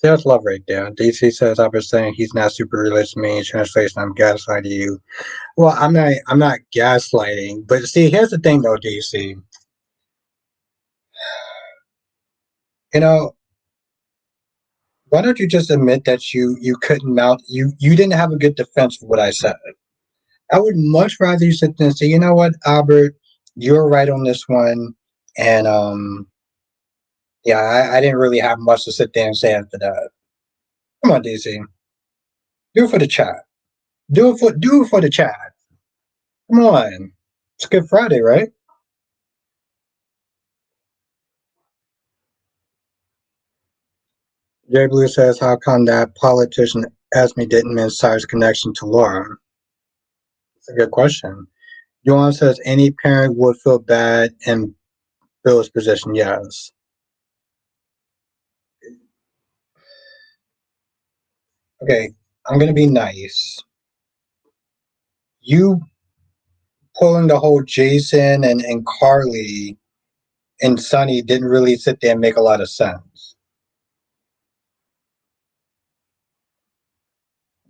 there's love right there. DC says I've been saying he's not super realistic to me. Translation, I'm gaslighting you. Well, I'm not gaslighting, but see, here's the thing though, DC. You know, why don't you just admit that you couldn't mount you didn't have a good defense for what I said. I would much rather you sit there and say, you know what, Albert, you're right on this one, and yeah, I didn't really have much to sit there and say after that. Come on, DC, do it for the chat. Do it for the chat. Come on, it's Good Friday, right? Jay Blue says, how come that politician Esme didn't mention Cyrus' connection to Laura? That's a good question. Joan says any parent would feel bad in Bill's position. Yes. Okay, I'm gonna be nice. You pulling the whole Jason and Carly and Sonny didn't really sit there and make a lot of sense.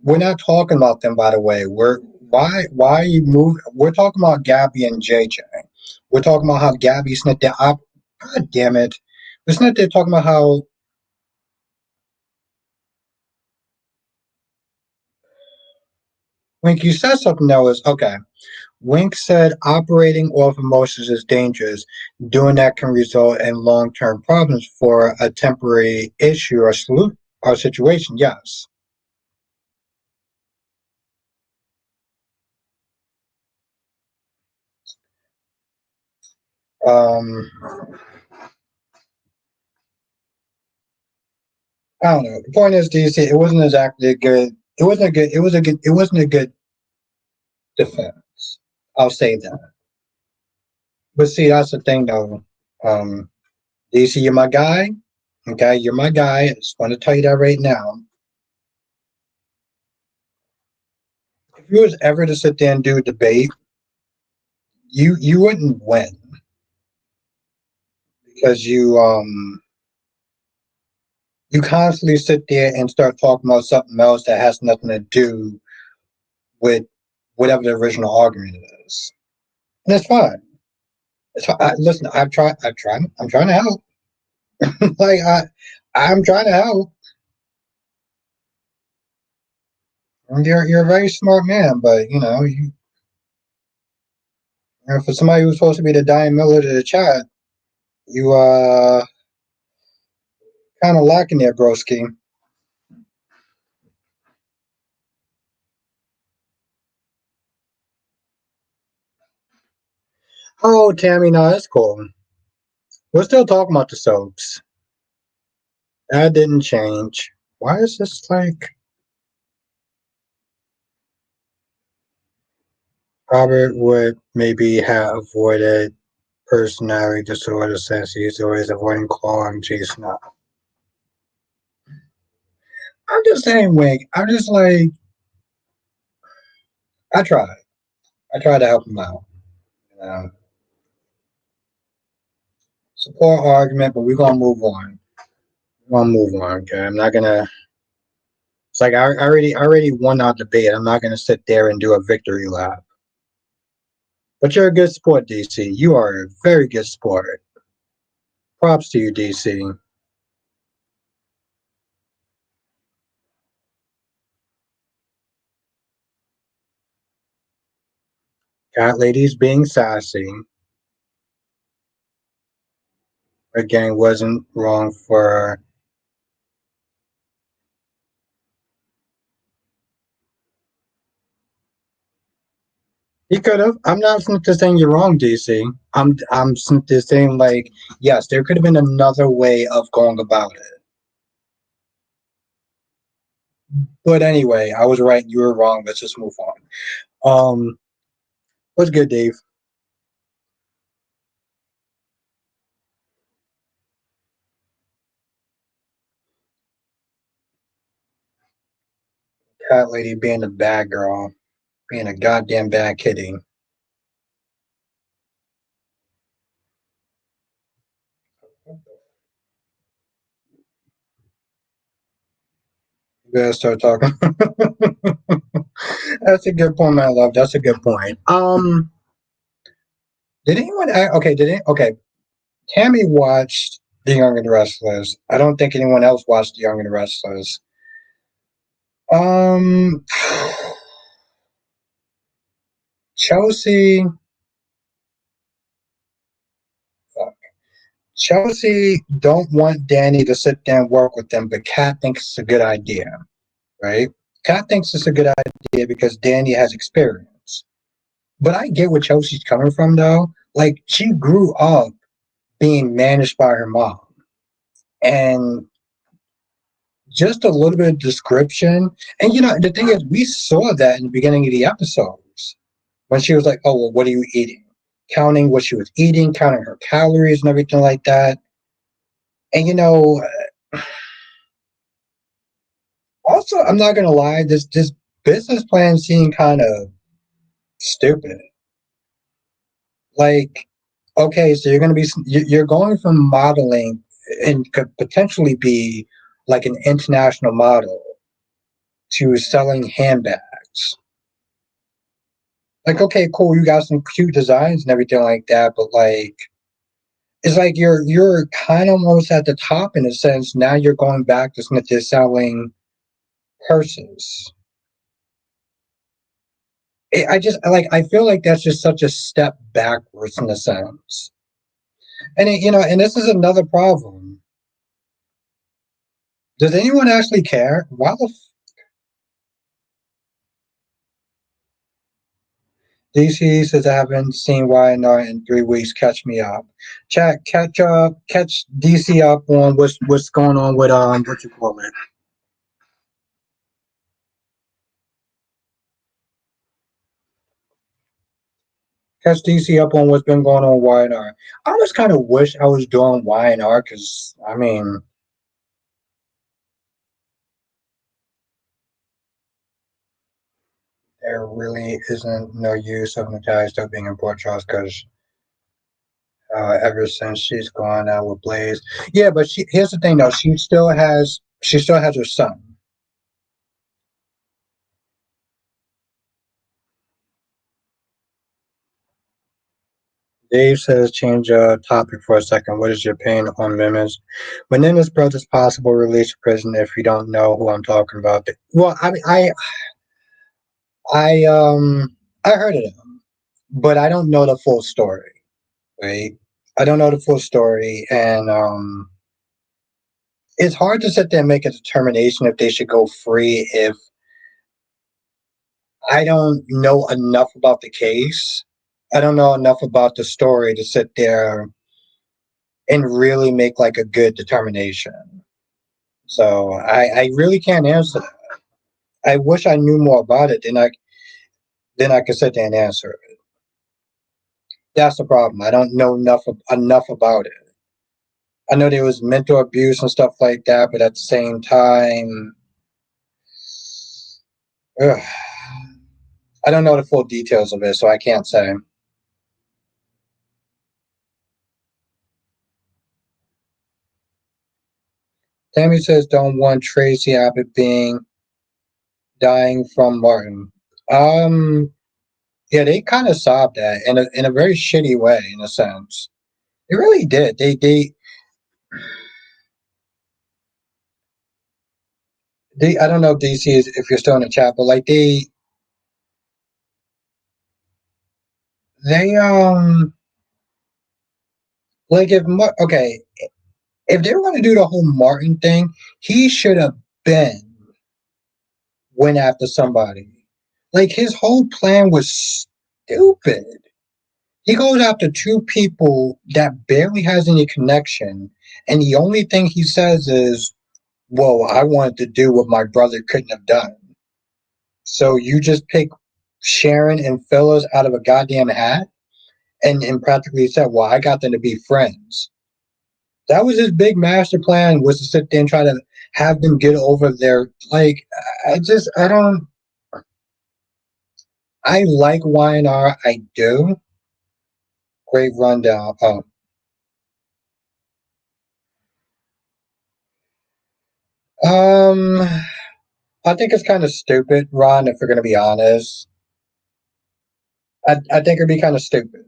We're not talking about them, by the way. Why you move? We're talking about Gabby and JJ. We're talking about how Gabby snipped their up. God damn it! We're not there talking about how Wink. You said something that was okay. Wink said operating off emotions is dangerous. Doing that can result in long-term problems for a temporary issue or situation. Yes. Um, I don't know. The point is, DC, it wasn't exactly a good. It wasn't a good. It was a good. It wasn't a good defense. I'll say that. But see, that's the thing, though. DC, you're my guy. Okay, you're my guy. I just want to tell you that right now. If you was ever to sit there and do a debate, you wouldn't win because you constantly sit there and start talking about something else that has nothing to do with whatever the original argument is. And it's fine. It's fine. Listen, I'm trying to help. like I'm trying to help. And you're a very smart man, but for somebody who's supposed to be the Diane Miller to the chat, you kind of lacking there, broski. Oh, Tammy, no, that's cool. We're still talking about the soaps. That didn't change. Why is this like Robert would maybe have avoided personality disorder since he's always avoiding Claw and Jason up? I'm just saying, Wink. I'm just like, I tried. I tried to help him out. You support argument, but we're gonna move on. We're gonna move on. Okay, I'm not gonna. It's like I already won our debate. I'm not gonna sit there and do a victory lap. But you're a good sport, DC. You are a very good sport. Props to you, DC. Cat ladies being sassy again wasn't wrong for. He could have. I'm not simply saying you're wrong, DC. I'm simply saying like yes, there could have been another way of going about it. But anyway, I was right. You were wrong. Let's just move on. Um, What's good, Dave? Cat lady being a bad girl, being a goddamn bad kitty. You better start talking. That's a good point, my love. That's a good point. Did anyone? Okay, did it? Okay, Tammy watched The Young and the Restless. I don't think anyone else watched The Young and the Restless. Um, Chelsea. Chelsea don't want Danny to sit there and work with them, but Kat thinks it's a good idea, right? Kat thinks it's a good idea because Danny has experience. But I get where Chelsea's coming from, though. Like, she grew up being managed by her mom. And just a little bit of description. And, the thing is, we saw that in the beginning of the episodes when she was like, oh, well, what are you eating? Counting what she was eating, counting her calories and everything like that. And, also, I'm not gonna lie, this business plan seemed kind of stupid. Like, okay, so you're going from modeling and could potentially be like an international model to selling handbags. Like, okay, cool, you got some cute designs and everything like that, but like, it's like you're kind of almost at the top in a sense. Now you're going back to Smith is selling purses. I just like I feel like that's just such a step backwards in a sense. And and this is another problem. Does anyone actually care? Why the DC says I haven't seen YNR in 3 weeks. Catch me up. Chat, catch up, catch DC up on what's going on with what you call it. Catch DC up on what's been going on with YNR. I just kind of wish I was doing YNR because I mean there really isn't no use of Natalia still being in Port Charles because ever since she's gone out with Blaze. Yeah, but here's the thing though, she still has her son. Dave says change topic for a second. What is your opinion on Mims? When in this brother's possible release from prison, if you don't know who I'm talking about. Well, I mean, I I heard of him, but I don't know the full story. Right? I don't know the full story, and it's hard to sit there and make a determination if they should go free if I don't know enough about the case. I don't know enough about the story to sit there and really make like a good determination. So I really can't answer that. I wish I knew more about it, then I could sit there and answer it. That's the problem. I don't know enough about it. I know there was mental abuse and stuff like that, but at the same time, ugh, I don't know the full details of it, so I can't say. Tammy says don't want Tracy Abbott being dying from Martin. Um, yeah, they kind of solved that in a very shitty way, in a sense. They really did. They I don't know if DC is if you're still in the chat, but like they like okay, if they were going to do the whole Martin thing, he should have been went after somebody. Like his whole plan was stupid. He goes after two people that barely has any connection, and the only thing he says is, "Whoa, I wanted to do what my brother couldn't have done." So you just pick. Sharon and Phyllis out of a goddamn hat and practically said, well, I got them to be friends. That was his big master plan, was to sit there and try to have them get over their, like, I don't, I like YNR, I do. Great rundown. Um, I think it's kind of stupid, Ron, if we're going to be honest. I think it'd be kind of stupid.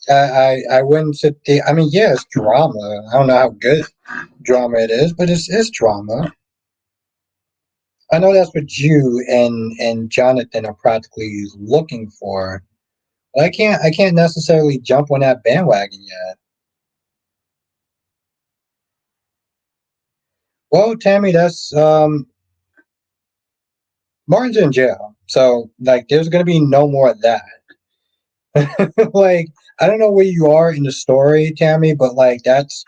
I wouldn't sit there. I mean, yeah, it's drama. I don't know how good drama it is, but it's drama. I know that's what you and Jonathan are practically looking for. But I can't necessarily jump on that bandwagon yet. Well, Tammy, that's Martin's in jail, so like there's gonna be no more of that. Like I don't know where you are in the story, Tammy, but like that's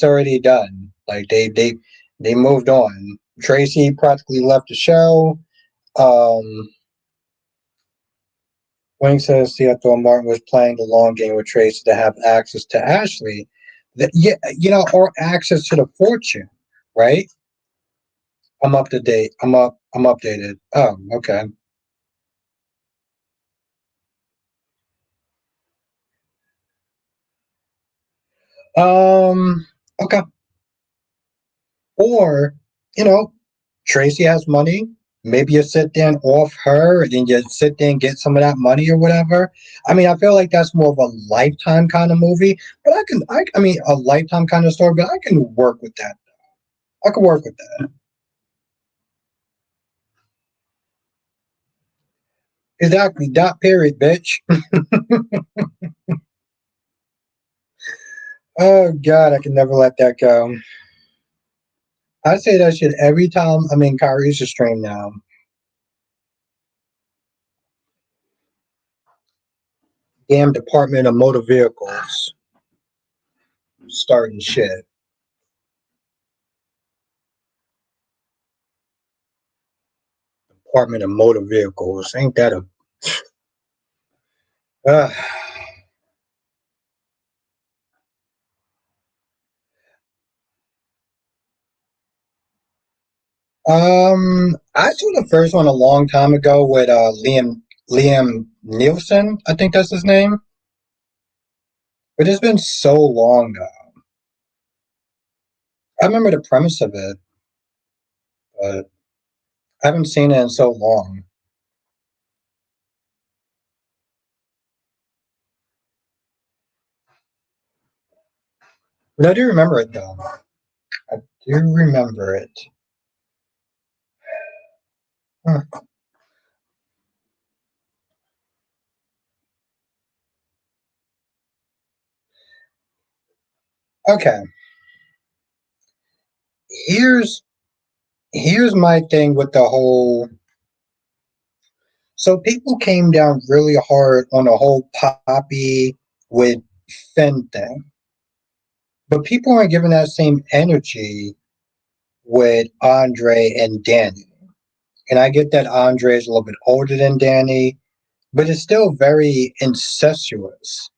already done. Like they moved on. Tracy practically left the show. Um, Wing says Theodore Martin was playing the long game with Tracy to have access to Ashley, that yeah, or access to the fortune, right? I'm up to date. I'm up. I'm updated. Oh, okay. Um, okay. Or, you know, Tracy has money. Maybe you sit there and off her and then you sit there and get some of that money or whatever. I mean, I feel like that's more of a lifetime kind of movie, but I mean, a lifetime kind of story, but I can work with that. I can work with that. Exactly. Dot period, bitch. Oh, God, I can never let that go. I say that shit every time I'm in Kyrie's stream now. Damn Department of Motor Vehicles starting shit. Department of Motor Vehicles. Ain't that a. Uh, I saw the first one a long time ago with Liam Nielsen. I think that's his name. But it's been so long now. I remember the premise of it, but I haven't seen it in so long. But I do remember it though. I do remember it. Huh. Okay, here's here's my thing with the whole. So people came down really hard on the whole Poppy with Finn thing, but people aren't giving that same energy with Andre and Danny. And I get that Andre is a little bit older than Danny, but it's still very incestuous.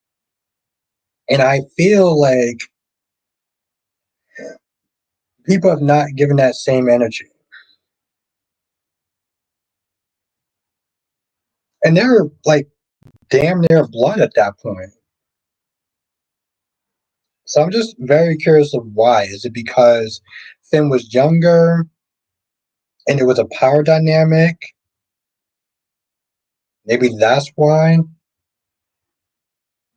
And I feel like people have not given that same energy. And they're like damn near blood at that point. So I'm just very curious of why. Is it because Finn was younger and it was a power dynamic? Maybe that's why.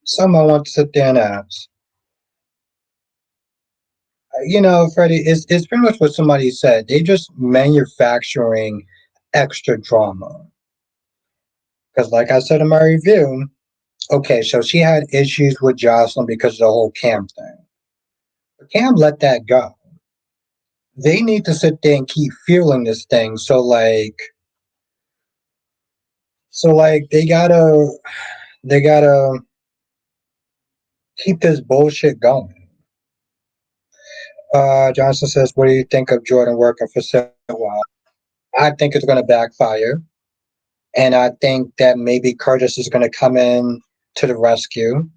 Some I want to sit there and ask. Freddie, it's pretty much what somebody said. They just manufacturing extra drama. Because, like I said in my review, okay, so she had issues with Jocelyn because of the whole Cam thing. But Cam let that go. They need to sit there and keep fueling this thing. So like they gotta keep this bullshit going. Johnson says, "What do you think of Jordan working for Silverwire?" I think it's going to backfire. And I think that maybe Curtis is going to come in to the rescue.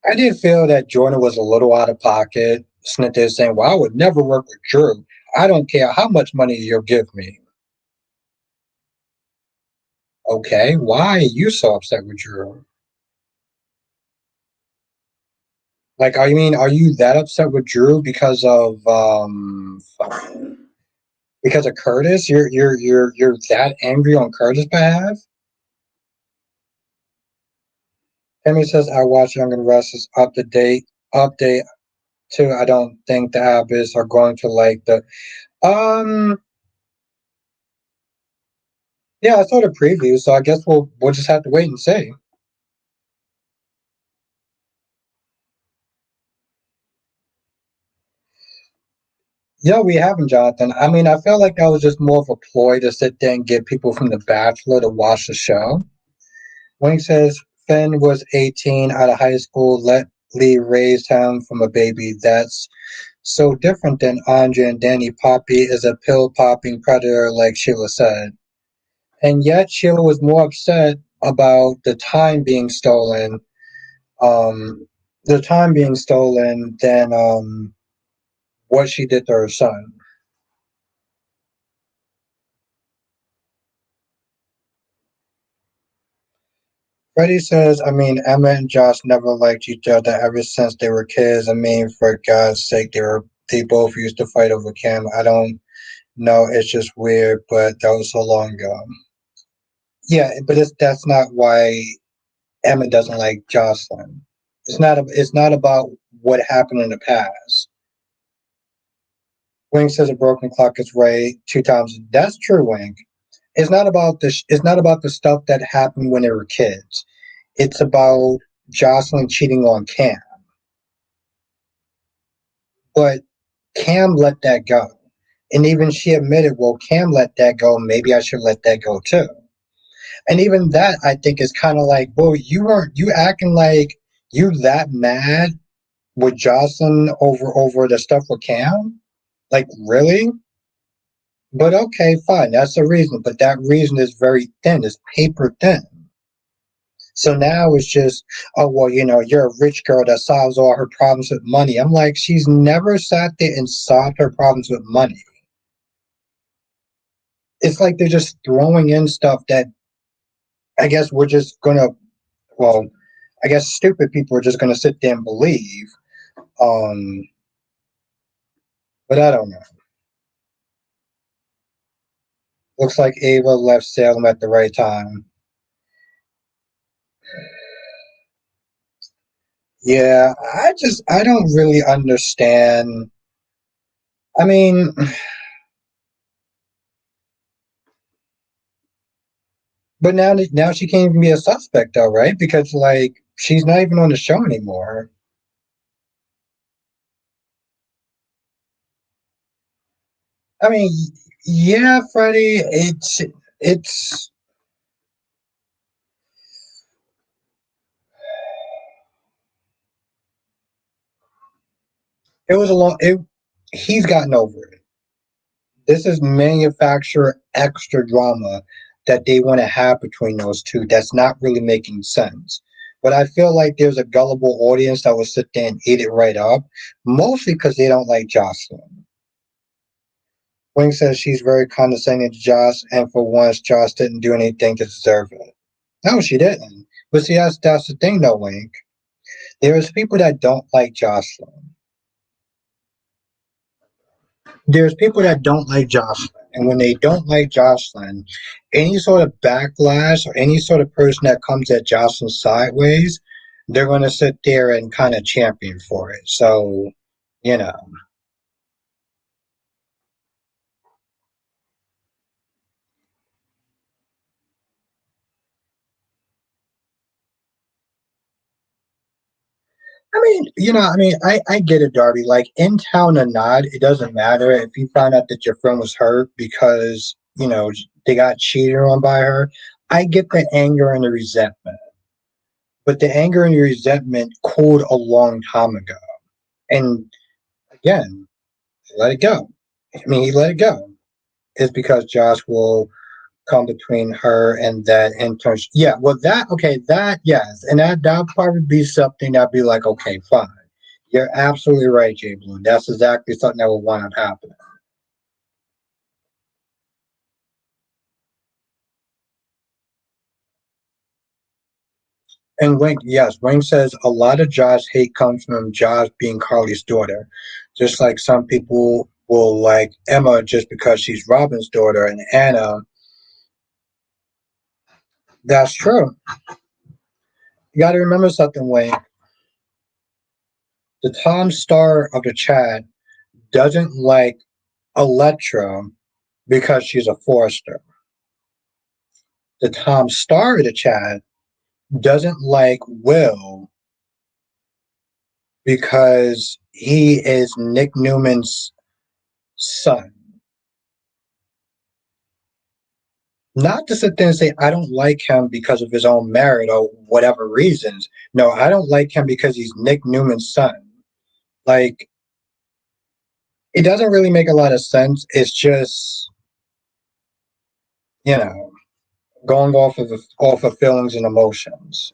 I did feel that Jordan was a little out of pocket. Smith is saying, "Well, I would never work with Drew. I don't care how much money you'll give me." Okay, why are you so upset with Drew? Like, are you that upset with Drew because of Curtis? You're that angry on Curtis' behalf? Emmy says, "I watch Young and Restless up to date update too. I don't think the Abbots are going to like the um." Yeah, I saw the preview, so I guess we'll just have to wait and see. Yeah, we haven't, Jonathan. I mean, I felt like that was just more of a ploy to sit there and get people from The Bachelor to watch the show. Wing says Finn was 18 out of high school, let Lee raised him from a baby. That's so different than Andre and Danny. Poppy is a pill popping predator, like Sheila said. And yet Sheila was more upset about um, the time being stolen than what she did to her son. Freddie says, I mean, Emma and Josh never liked each other ever since they were kids. I mean, for God's sake, they both used to fight over Cam. I don't know, it's just weird, but that was so long ago. Yeah, but that's not why Emma doesn't like Jocelyn. It's not about what happened in the past. Wink says a broken clock is right 2 times. That's true, Wink. It's not about the stuff that happened when they were kids. It's about Jocelyn cheating on Cam. But Cam let that go. And even she admitted, well, Cam let that go. Maybe I should let that go too. And even that, I think, is kind of like, well, you acting like you that mad with Jocelyn over the stuff with Cam? Like, really? But okay, fine, that's a reason. But that reason is very thin, it's paper thin. So now it's just, oh, well, you're a rich girl that solves all her problems with money. I'm like, she's never sat there and solved her problems with money. It's like they're just throwing in stuff that I guess we're just gonna, well, I guess stupid people are just gonna sit there and believe. Um, but I don't know. Looks like Ava left Salem at the right time. Yeah, I don't really understand. I mean, but now she can't even be a suspect though, right? Because like she's not even on the show anymore. I mean, yeah, Freddie, it's it was a long it he's gotten over it. This is manufacturer extra drama that they want to have between those two that's not really making sense. But I feel like there's a gullible audience that will sit there and eat it right up, mostly because they don't like Jocelyn. Wing says she's very condescending to Josh, and for once, Josh didn't do anything to deserve it. No, she didn't. But see, that's the thing, though, Wink. There's people that don't like Jocelyn. There's people that don't like Jocelyn. And when they don't like Jocelyn, any sort of backlash or any sort of person that comes at Jocelyn sideways, they're going to sit there and kind of champion for it. So, you know, I get it, Darby. Like in town or not, it doesn't matter if you find out that your friend was hurt because, they got cheated on by her. I get the anger and the resentment. But the anger and the resentment cooled a long time ago. And again, let it go. I mean, he let it go. It's because Josh will come between her and that intern. Yeah, well, that okay, that yes, and that'll probably be something that'd be like, okay, fine. You're absolutely right, Jay Blue. That's exactly something that would wind up happening. And Wink, yes, Wink says a lot of Josh hate comes from Josh being Carly's daughter. Just like some people will like Emma just because she's Robin's daughter, and Anna. That's true. You got to remember something, Wink. The Tom Star of the chat doesn't like Electra because she's a Forrester. The Tom Star of the chat doesn't like Will because he is Nick Newman's son. Not to sit there and say, I don't like him because of his own merit or whatever reasons. No, I don't like him because he's Nick Newman's son. Like, it doesn't really make a lot of sense. It's just, you know, going off of feelings and emotions.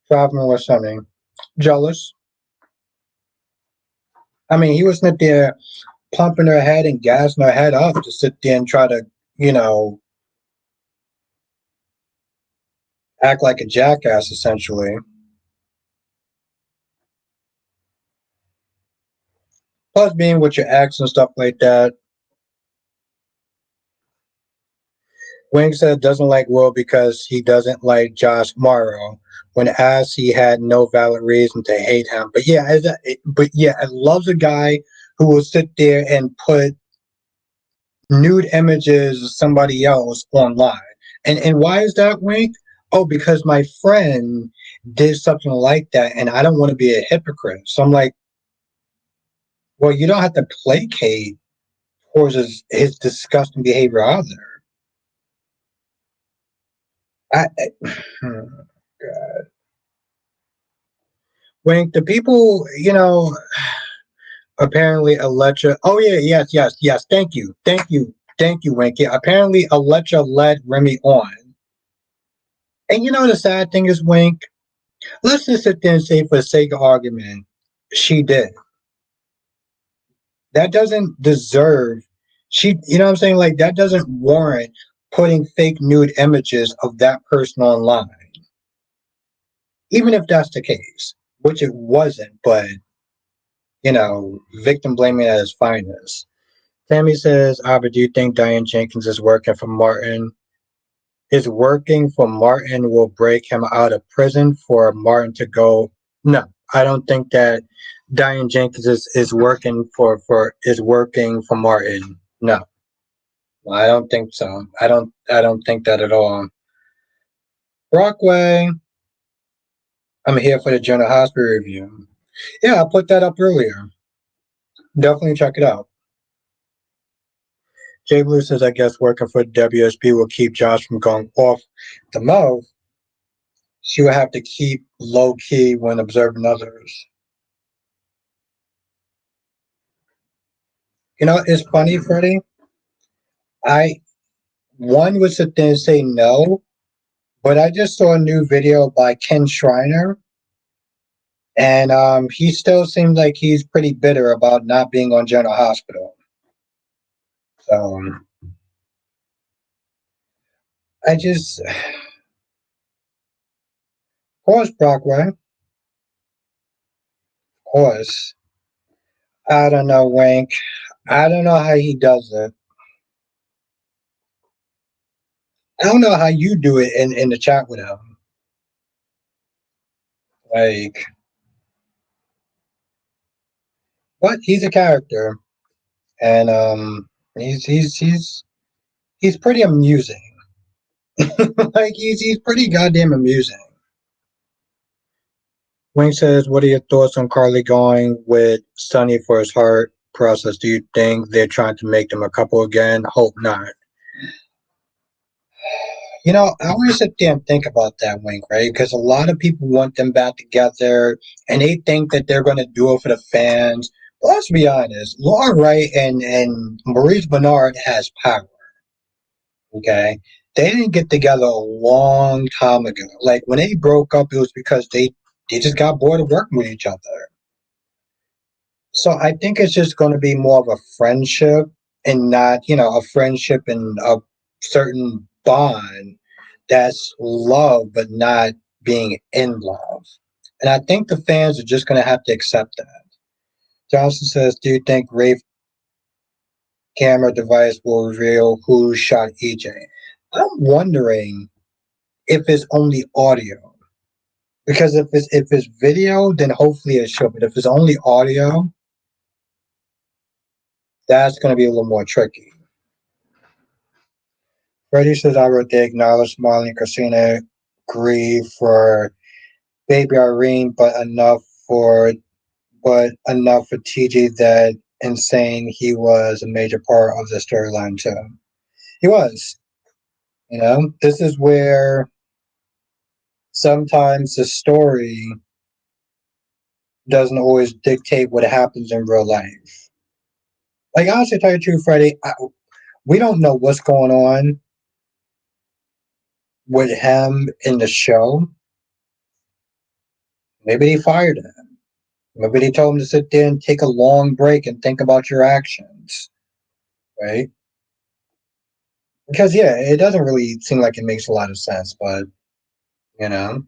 Traveling was something. Jealous. I mean, he was sitting there pumping her head and gassing her head up to sit there and try to, you know, act like a jackass, essentially. Plus, being with your ex and stuff like that. Wing said doesn't like Will because he doesn't like Josh Morrow, when asked he had no valid reason to hate him. But yeah, I love the guy who will sit there and put nude images of somebody else online. And why is that, Wink? Oh, because my friend did something like that, and I don't want to be a hypocrite. So I'm like, well, you don't have to placate towards his disgusting behavior either. I Wink, the people, apparently Electra. Oh yeah, yes, yes, yes. Thank you, Wink. Yeah, apparently Electra led Remy on, and the sad thing is, Wink. Let's just sit there and say, for the sake of argument, she did. That doesn't deserve. You know what I'm saying? Like that doesn't warrant putting fake nude images of that person online, even if that's the case, which it wasn't. But victim blaming at its finest. Tammy says, but do you think Diane Jenkins is working for Martin? Is working for Martin will break him out of prison for Martin to go? No, I don't think that Diane Jenkins is working for Martin. No, I don't think so. I don't think that at all. Brockway, I'm here for the General Hospital review. Yeah, I put that up earlier. Definitely check it out. Jay Blue says, I guess working for WSB will keep Josh from going off the mouth. She will have to keep low key when observing others. It's funny, Freddie. I One would sit there and say no, but I just saw a new video by Ken Schreiner, and he still seems like he's pretty bitter about not being on General Hospital. So I just, of course, Brockway, of course. I don't know, Wank. I don't know how he does it. I don't know how you do it in the chat with him. Like, but he's a character, and he's pretty amusing. Like he's pretty goddamn amusing. Wayne says, "What are your thoughts on Carly going with Sonny for his heart process? Do you think they're trying to make them a couple again? Hope not." I always sit there and think about that, Wink, right? Because a lot of people want them back together, and they think that they're going to do it for the fans. But let's be honest, Laura Wright and Maurice Bernard has power. Okay, they didn't get together a long time ago. Like when they broke up, it was because they just got bored of working with each other. So I think it's just going to be more of a friendship and not, a friendship and a certain bond that's love, but not being in love. And I think the fans are just going to have to accept that. Johnson says, "Do you think Rafe camera device will reveal who shot EJ?" I'm wondering if it's only audio. Because if it's video, then hopefully it should. But if it's only audio, that's going to be a little more tricky. Freddie says, "I wrote they acknowledge Molly and Christina grieve for baby Irene, for enough for TJ that insane he was a major part of the storyline too. He was. This is where sometimes the story doesn't always dictate what happens in real life. Like honestly, to tell you the truth, Freddie, we don't know what's going on with him in the show. Maybe they fired him. Maybe they told him to sit there and take a long break and think about your actions, right? Because yeah, it doesn't really seem like it makes a lot of sense, but you know,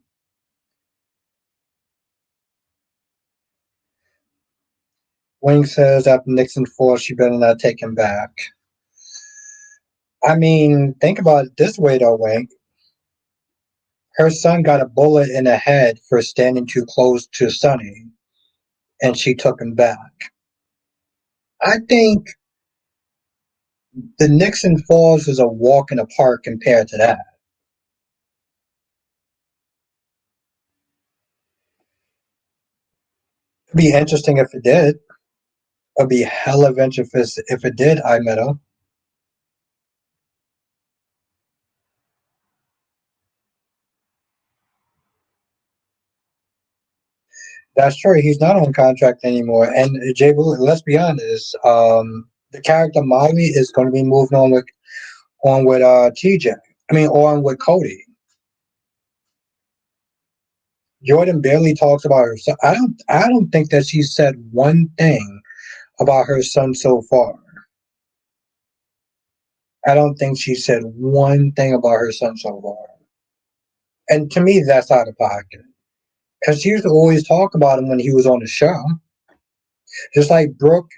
Wing says after Nixon falls, she better not take him back. I mean, think about it this way though, Wing. Her son got a bullet in the head for standing too close to Sonny, and she took him back. I think the Nixon Falls is a walk in the park compared to that. It'd be interesting if it did. It'd be hella adventure if it did, I Meadow. That's true. He's not on contract anymore. And Jay, let's be honest. The character Molly is going to be moving on with TJ. I mean, on with Cody. Jordan barely talks about her son. I don't think that she said one thing about her son so far. I don't think she said one thing about her son so far. And to me, that's out of pocket. Because she used to always talk about him when he was on the show. Just like Brooke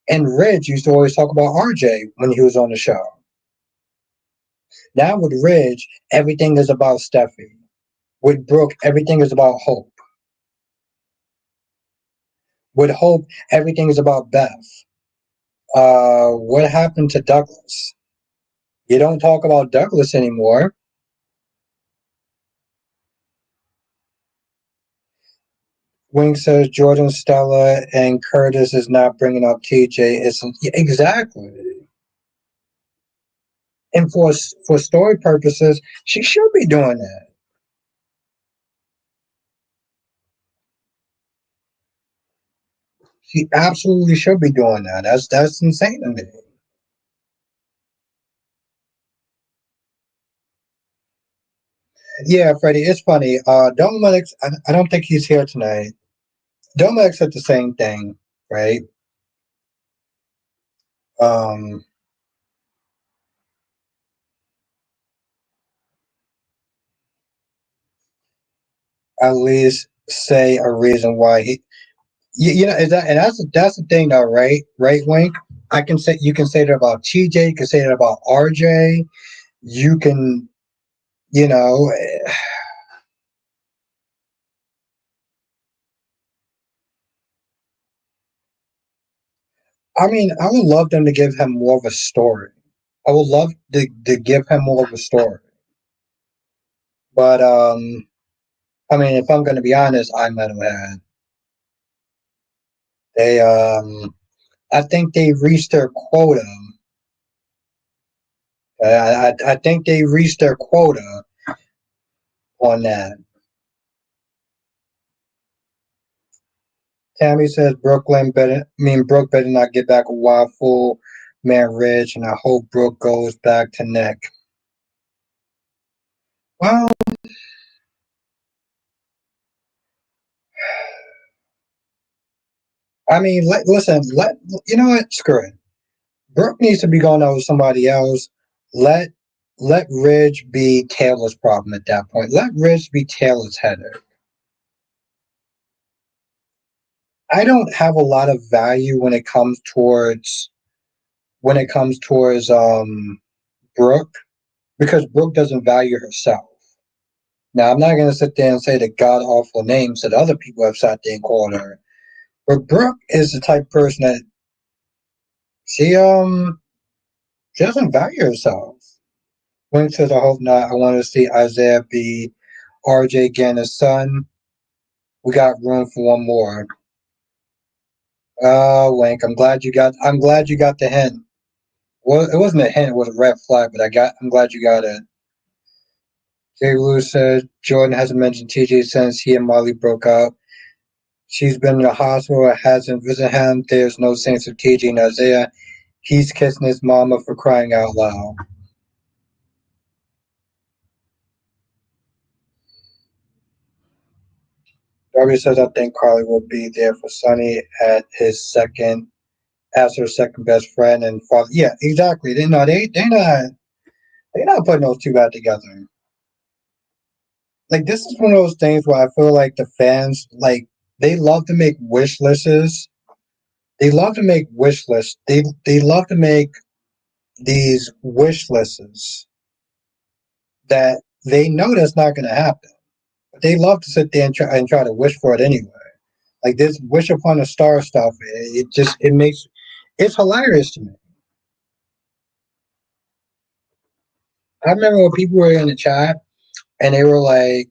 and Ridge used to always talk about RJ when he was on the show. Now with Ridge, everything is about Steffi. With Brooke, everything is about Hope. With Hope, everything is about Beth. What happened to Douglas? You don't talk about Douglas anymore. Wing says Jordan, Stella, and Curtis is not bringing up TJ. Isn't exactly. And for story purposes, she should be doing that. She absolutely should be doing that. That's insane to me. Yeah, Freddie, it's funny. Dominic's, I don't think he's here tonight. Dominic said the same thing, right? Um, at least say a reason why is that, and that's the thing though, right? Right, Wink. You can say that about TJ. You can say that about RJ. You can, you know, I mean, I would love them to give him more of a story. I would love to give him more of a story. But I mean, if I'm going to be honest, I Metalhead. They I think they reached their quota I think they reached their quota on that. Tammy says Brooke better not get back a wild full man rich, and I hope Brooke goes back to Nick. Well, I mean, let you know what? Screw it. Brooke needs to be going out with somebody else. Let let Ridge be Taylor's problem at that point. Let Ridge be Taylor's headache. I don't have a lot of value when it comes towards Brooke because Brooke doesn't value herself. Now I'm not gonna sit there and say the god awful names that other people have sat there and called her. But Brooke is the type of person that she she doesn't value herself. Wink says I hope not. I want to see Isaiah be RJ Ganna's son. We got room for one more. Wink. I'm glad you got the hint. Well, it wasn't a hint. It was a red flag. But I'm glad you got it. Jay Lewis said Jordan hasn't mentioned TJ since he and Molly broke up. She's been in the hospital. Hasn't visited him. There's no sense of TJ and Isaiah. He's kissing his mama for crying out loud. Darby says I think Carly will be there for Sonny at his second as her second best friend and father. Yeah, exactly. They're not putting those two back together. Like this is one of those things where I feel like the fans they love to make wish lists. They love to make wish lists. They love to make these wish lists that they know that's not going to happen. But they love to sit there and try to wish for it anyway. Like this wish upon a star stuff. It makes it's hilarious to me. I remember when people were in the chat and they were like,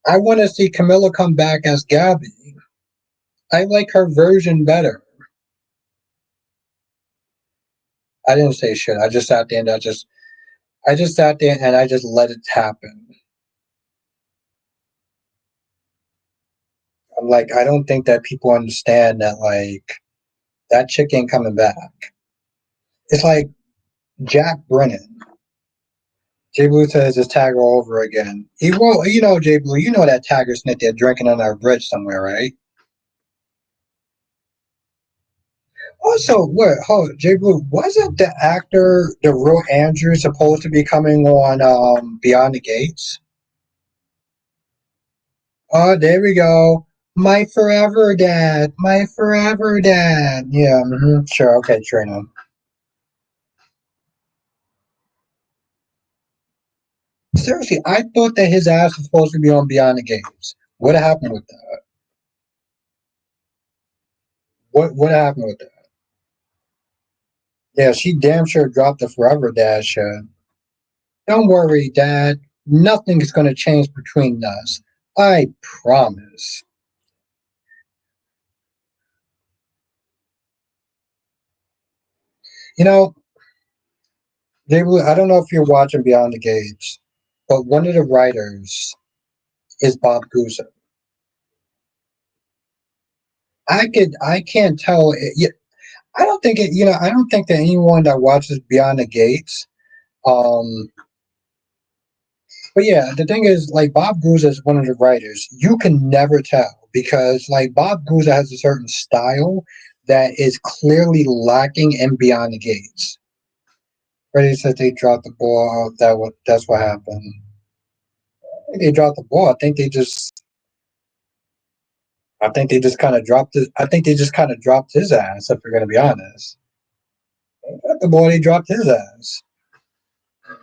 I want to see Camilla come back as Gabby. I like her version better. I didn't say shit. I just sat there and I just sat there and I just let it happen. I'm like, I don't think that people understand that that chick ain't coming back. It's like Jack Brennan. Jay Blue says it's Tagger over again. He will, Jay Blue, you know that Tagger's snit there drinking on our bridge somewhere, right? Also, Jay Blue, wasn't the actor, the real Andrew, supposed to be coming on Beyond the Gates? Oh, there we go. My forever dad. My forever dad. Yeah, sure. Okay, Trina. Seriously, I thought that his ass was supposed to be on Beyond the Games. What happened with that? What happened with that? Yeah, she damn sure dropped the forever dad shit. Don't worry, Dad. Nothing is going to change between us. I promise. You know, Gabriel, I don't know if you're watching Beyond the Gates, but one of the writers is Bob Guza. I can't tell. I don't think it. I don't think that anyone that watches Beyond the Gates. Um, but yeah, the thing is, like Bob Guza is one of the writers. You can never tell because like Bob Guza has a certain style that is clearly lacking in Beyond the Gates. Freddie said they dropped the ball. That's what happened. I think they dropped the ball. I think they just kind of dropped it. I think they just kind of dropped his ass. If we're gonna be honest, the ball they dropped his ass.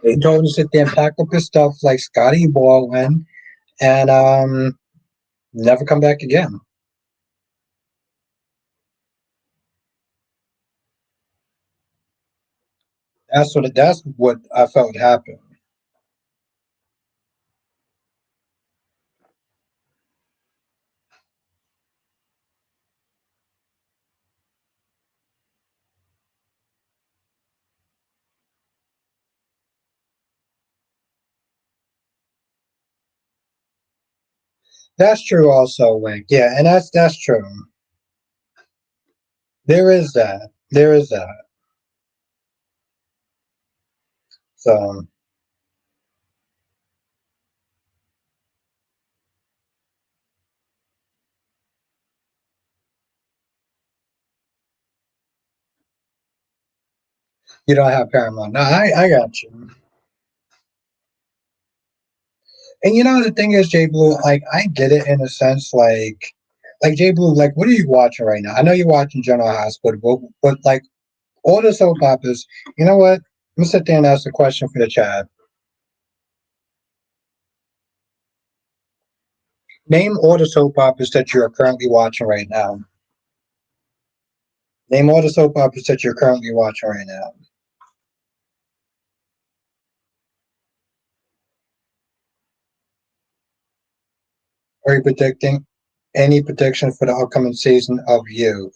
They told him to sit there and pack up his stuff like Scotty Baldwin and never come back again. That's what I felt happened. That's true also, Wink. Yeah, and that's true. There is that. There is that. So you don't have Paramount. No, I got you. And you know the thing is, Jay Blue, like I get it in a sense, like Jay Blue, like what are you watching right now? I know you're watching General Hospital, but like all the soap operas, you know what? I'm gonna sit there and ask a question for the chat. Name all the soap operas that you are currently watching right now. Name all the soap operas that you're currently watching right now. Are you predicting any prediction for the upcoming season of You?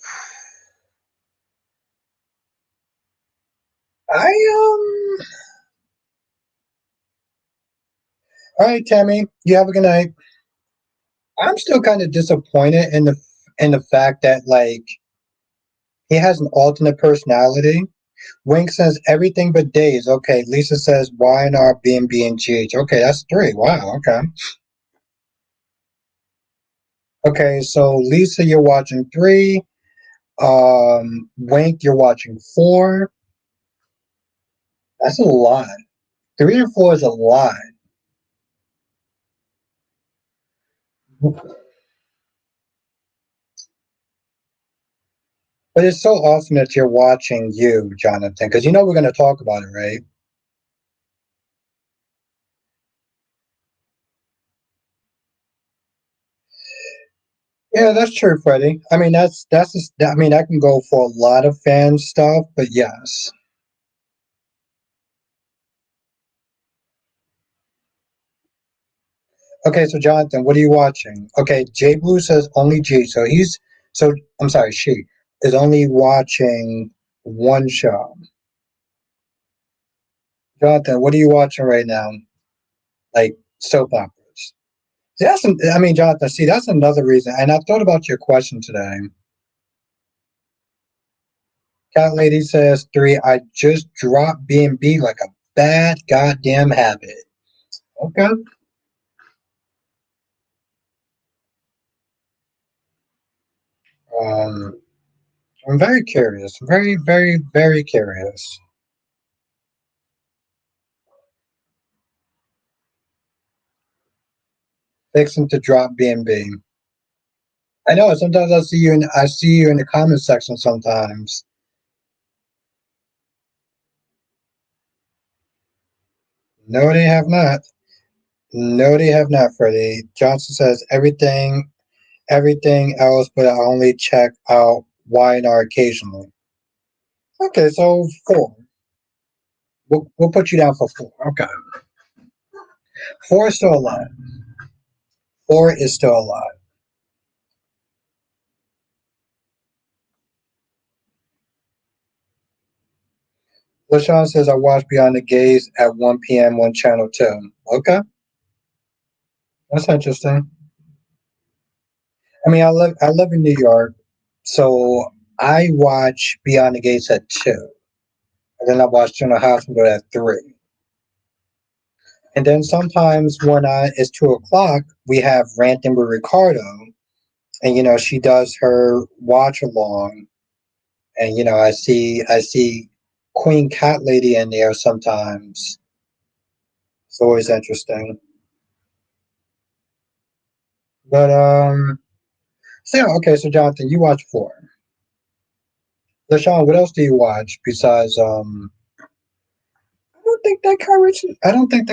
I. All right, Tammy. You have a good night. I'm still kind of disappointed in the fact that like he has an alternate personality. Wink says everything but days. Okay. Lisa says YNR, BNB, and GH. Okay, that's three. Wow. Okay. Okay. So Lisa, you're watching three. Wink, you're watching four. That's a lot. Three and four is a lot. But it's so awesome that you're watching You, Jonathan, because you know we're going to talk about it, right? Yeah, that's true, Freddie. I mean, I mean, that can go for a lot of fan stuff, but yes. Okay, so Jonathan, what are you watching? Okay, Jay Blue says only G, so I'm sorry, she is only watching one show. Jonathan, what are you watching right now? Like soap operas. I mean, Jonathan, see, that's another reason. And I thought about your question today. Cat Lady says three. I just dropped B&B like a bad goddamn habit. Okay. Um, I'm very curious. Very, very, very curious. Fixing to drop B&B. I know. Sometimes I see you in the comment section. Sometimes. No, they have not. No, they have not, Freddie. Johnson says everything else, but I only check out YNR occasionally. Okay, so four. We'll put you down for four. Okay, four is still a lot. Four is still a lot. LaShawn says I watch Beyond the Gaze at 1 p.m. on Channel 2. Okay, that's interesting. I mean, I live in New York, so I watch Beyond the Gates at 2, and then I watch General Hospital at 3. And then sometimes when it's 2 o'clock, we have Ranting with Ricardo, and she does her watch along, and I see Queen Cat Lady in there sometimes. It's always interesting. But so yeah, okay, so Jonathan, you watch four. LaShawn, what else do you watch besides I don't think that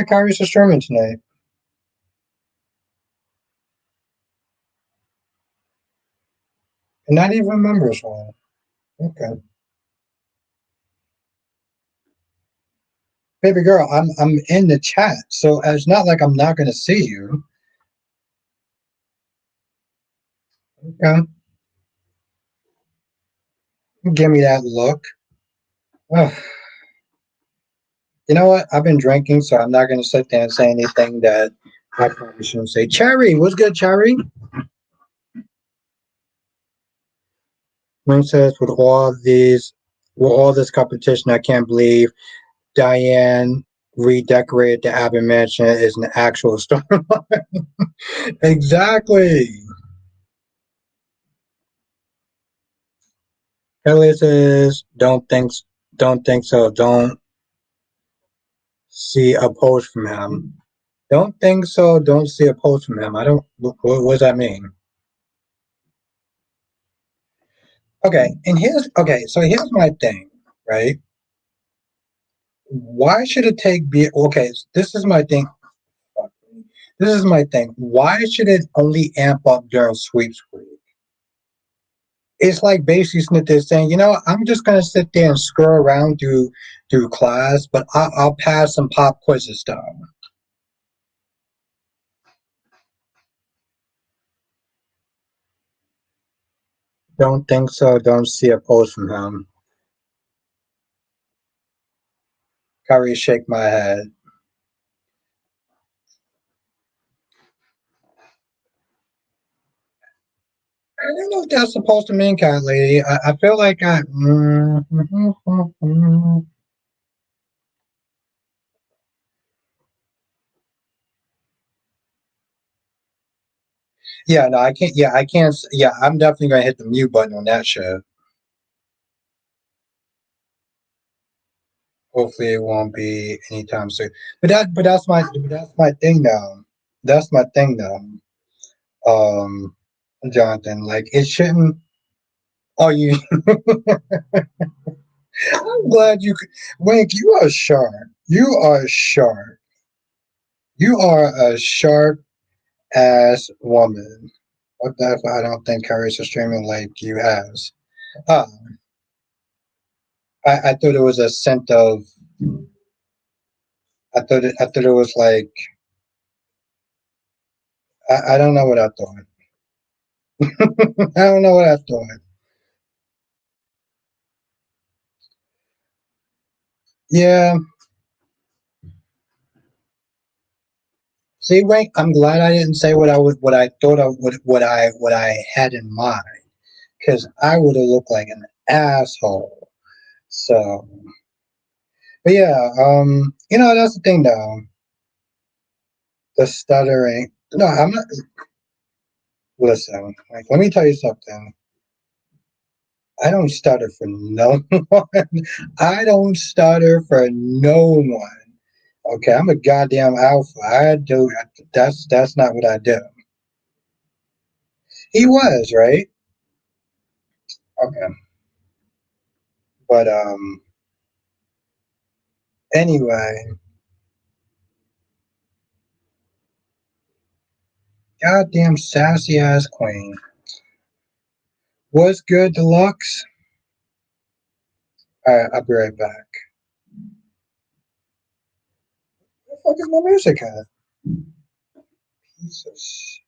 Kyrie's is streaming tonight. And not even members one. Okay. Baby girl, I'm in the chat, so it's not like I'm not gonna see you. Okay. Give me that look. Ugh. You know what? I've been drinking, so I'm not gonna sit there and say anything that I probably shouldn't say Cherry. What's good, Cherry? Wayne says, with all this competition, I can't believe Diane redecorated the Abbott Mansion is an actual story. Exactly. Elliot says, don't think so. Don't see a post from him. Don't think so. Don't see a post from him. I don't. What does that mean? Okay. So here's my thing, right? Why should it take be okay? This is my thing. This is my thing. Why should it only amp up during sweeps week? It's like basically Smith saying, I'm just gonna sit there and scroll around through class, but I'll pass some pop quizzes stuff. Don't think so. Don't see a post from him. Kyrie shake my head. I don't know what that's supposed to mean, cat lady. I feel like I. Yeah, no, I can't. Yeah, I can't. Yeah, I'm definitely gonna hit the mute button on that shit. Hopefully, it won't be anytime soon. But that's my thing now. That's my thing now. Jonathan, like it shouldn't. Oh, you. I'm glad you. Wink, you are sharp. You are sharp. You are a sharp ass woman. What the F? I don't think Kyrie's streaming like you has. Ah, I thought it was a scent of. I thought it was like. I don't know what I thought. I don't know what I thought. Yeah. See, Wink, I'm glad I didn't say what I thought I would, what I had in mind, because I would have looked like an asshole. So, but yeah, that's the thing though. The stuttering. No, I'm not. Listen, like, let me tell you something. I don't stutter for no one. I don't stutter for no one. Okay, I'm a goddamn alpha. I do. That's not what I do. He was right. Okay, but anyway, goddamn sassy ass queen. What's good, deluxe? All right, I'll be right back. Where the fuck is my music at? Jesus.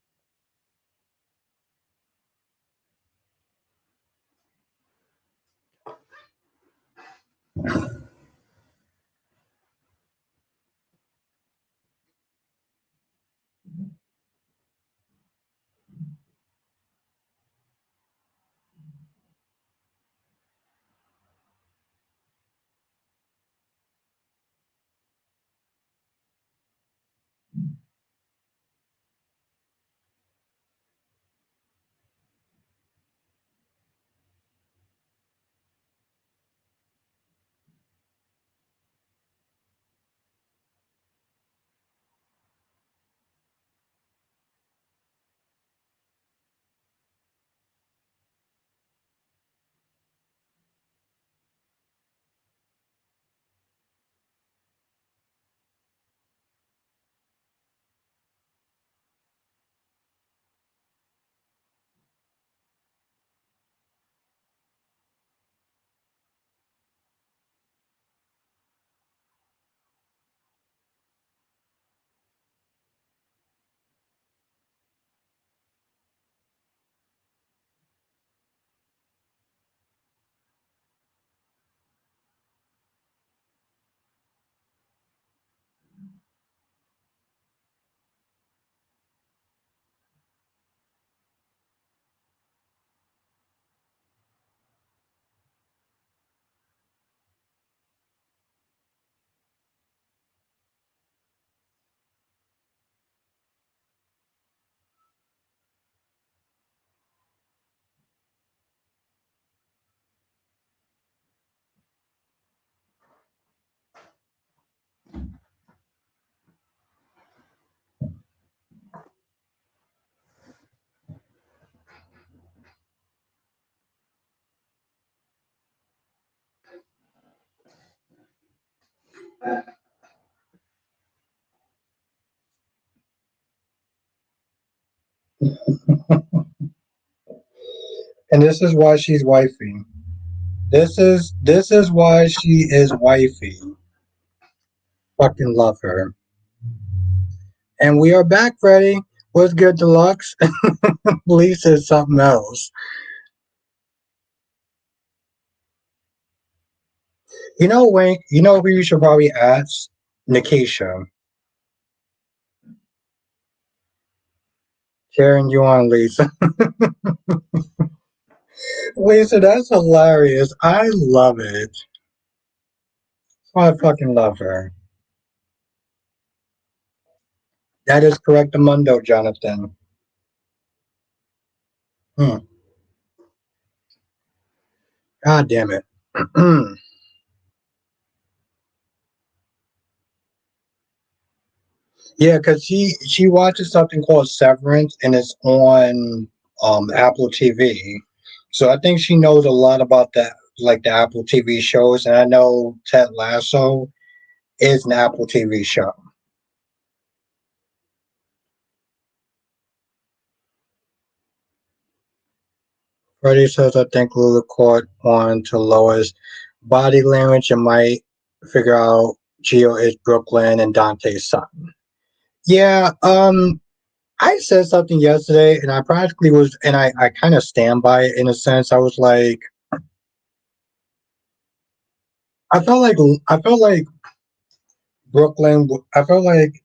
And this is why she's wifey. This is why she is wifey. Fucking love her. And we are back, Freddie. What's good, Deluxe? Lisa is something else. You know, Wink. You know who you should probably ask? Nikisha. Cheering you on, Lisa. Lisa, that's hilarious. I love it. I fucking love her. That is correct, Amundo, Jonathan. Hmm. God damn it. Yeah, because she watches something called Severance, and it's on Apple TV. So I think she knows a lot about that, like the Apple TV shows. And I know Ted Lasso is an Apple TV show. Freddie says, I think Lulu caught on to Lois' body language and might figure out Gio is Brooklyn and Dante's son. Yeah, I said something yesterday, and I practically was, and I kind of stand by it in a sense. I was like, I felt like I felt like Brooklyn. I felt like,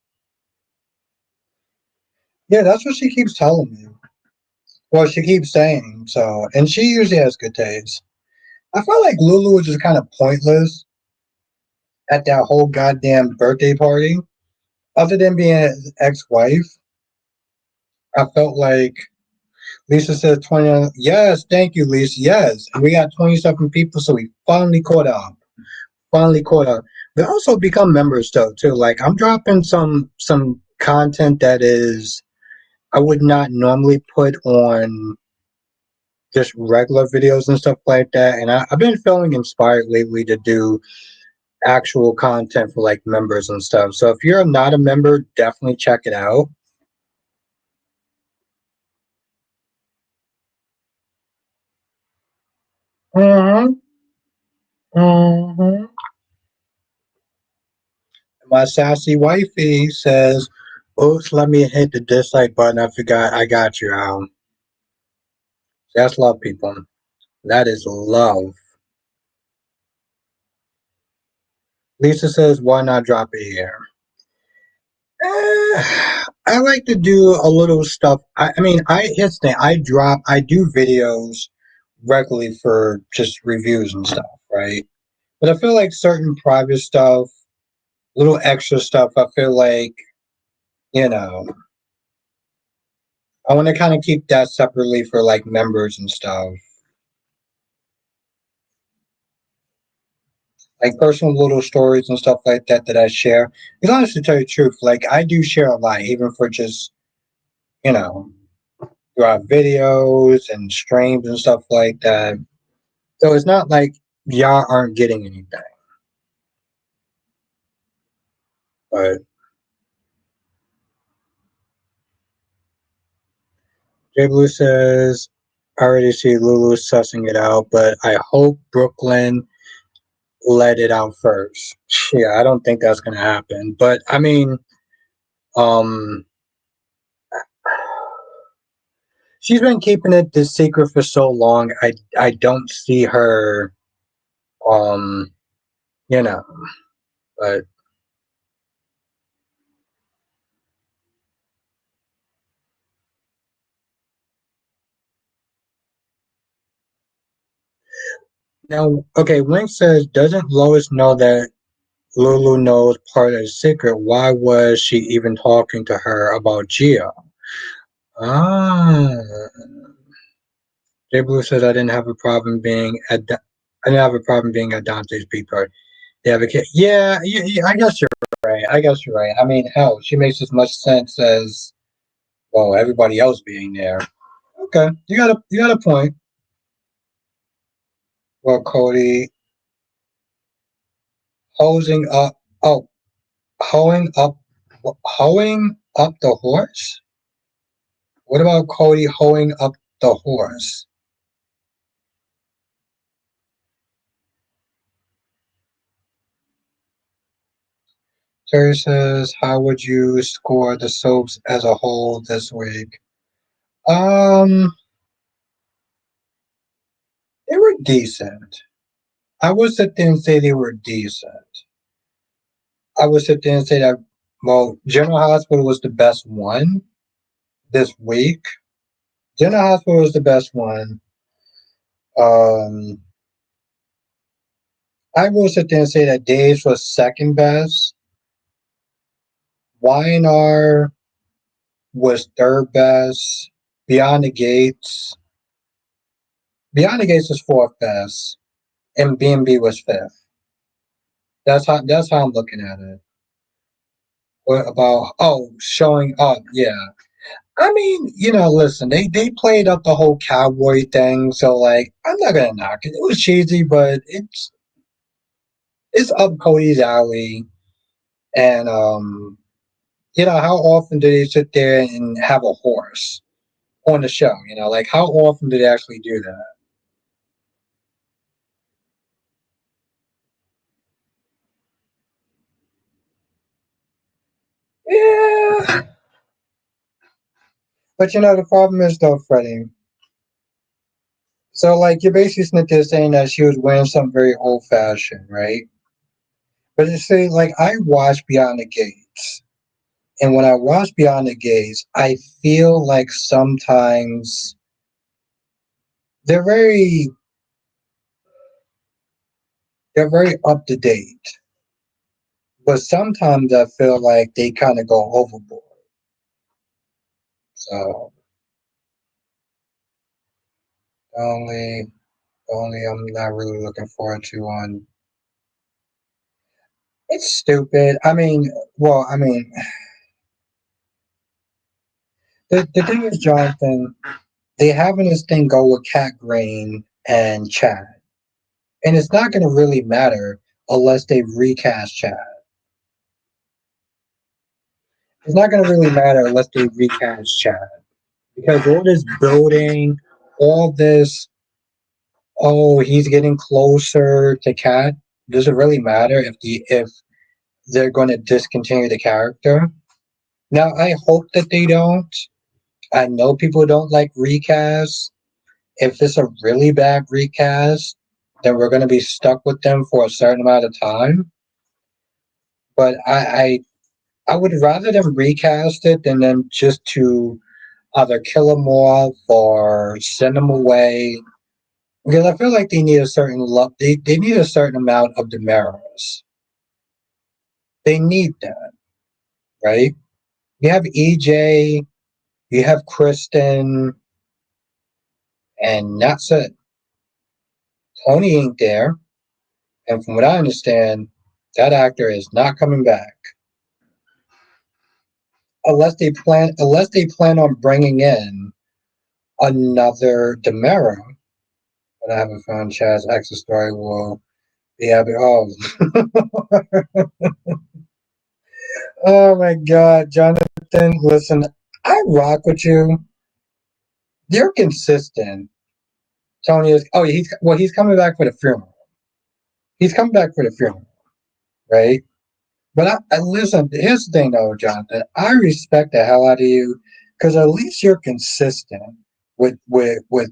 yeah, that's what she keeps telling me. Well, she keeps saying so, and she usually has good taste. I felt like Lulu was just kind of pointless at that whole goddamn birthday party. Other than being his ex-wife, I felt like Lisa said 20. Yes, thank you, Lisa. Yes, and we got 27 people, so we finally caught up. Finally caught up. They also become members though too. Like I'm dropping some content that is I would not normally put on just regular videos and stuff like that. And I've been feeling inspired lately to do actual content for like members and stuff. So if you're not a member, definitely check it out. Mm-hmm. Mm-hmm. My sassy wifey says, "Oops, let me hit the dislike button. I forgot. I got you, Al." That's love, people. That is love. Lisa says, "Why not drop it here?" I like to do a little stuff. I mean, here's the thing. I do videos regularly for just reviews and stuff, right? But I feel like certain private stuff, little extra stuff, I feel like, you know, I want to kind of keep that separately for like members and stuff. Like personal little stories and stuff like that that I share. Because honestly, to tell you the truth, like I do share a lot, even for just, you know, throughout videos and streams and stuff like that. So it's not like y'all aren't getting anything. But Jay Blue says, I already see Lulu sussing it out, but I hope Brooklyn let it out first. Yeah, I don't think that's gonna happen. But I mean, um, she's been keeping it this secret for so long. I don't see her, um, you know. But now, okay, Wink says, doesn't Lois know that Lulu knows part of the secret? Why was she even talking to her about Gia? Ah, Jay Blue says I didn't have a problem being at. I didn't have a problem being at Dante's Beat Party. They have a kid. Yeah, yeah, yeah, I guess you're right. I guess you're right. I mean, hell, she makes as much sense as well everybody else being there. Okay, you got a point. Well, Cody hosing up. Oh, hoeing up, hoeing up the horse. What about Cody hoeing up the horse? versus how would you score the soaps as a whole this week? Um, they were decent. I would sit there and say they were decent. I would sit there and say that, well, General Hospital was the best one this week. General Hospital was the best one. Um, I will sit there and say that Dave's was second best. YNR was third best. Beyond the Gates. Beyond the Gates was fourth best. And B&B was fifth. That's how I'm looking at it. What about showing up, yeah. I mean, listen, they played up the whole cowboy thing, so like I'm not gonna knock it. It was cheesy, but it's up Cody's alley. And how often do they sit there and have a horse on the show? Like how often do they actually do that? Yeah. But the problem is though, Freddie. So like you're basically sitting there saying that she was wearing something very old fashioned, right? But you see, like I watch Beyond the Gates. And when I watch Beyond the Gates, I feel like sometimes they're very they're very up to date. But sometimes I feel like they kind of go overboard. So only only I'm not really looking forward to on it's stupid. I mean, the thing is, Jonathan, they having this thing go with Cat Green and Chad. And it's not gonna really matter unless they recast Chad. It's not gonna really matter unless they recast Chad. Because all this building, all this, oh, he's getting closer to Cat. Does it really matter if they're going to discontinue the character? Now, I hope that they don't. I know people don't like recasts. If it's a really bad recast, then we're going to be stuck with them for a certain amount of time. But I would rather them recast it than them just to either kill them off or send them away. Because I feel like they need a certain love. They need a certain amount of Damaris. They need that, right? You have EJ, you have Kristen, and that's it. Tony ain't there, and from what I understand, that actor is not coming back unless they plan on bringing in another Demara. But I haven't found Chad's exit story. Will be happy. Oh, oh my God, Jonathan! Listen, I rock with you. You're consistent. Tony is. Oh, he's coming back for the funeral. He's coming back for the funeral, right? But I listen. Here's the thing, though, Jonathan. I respect the hell out of you because at least you're consistent with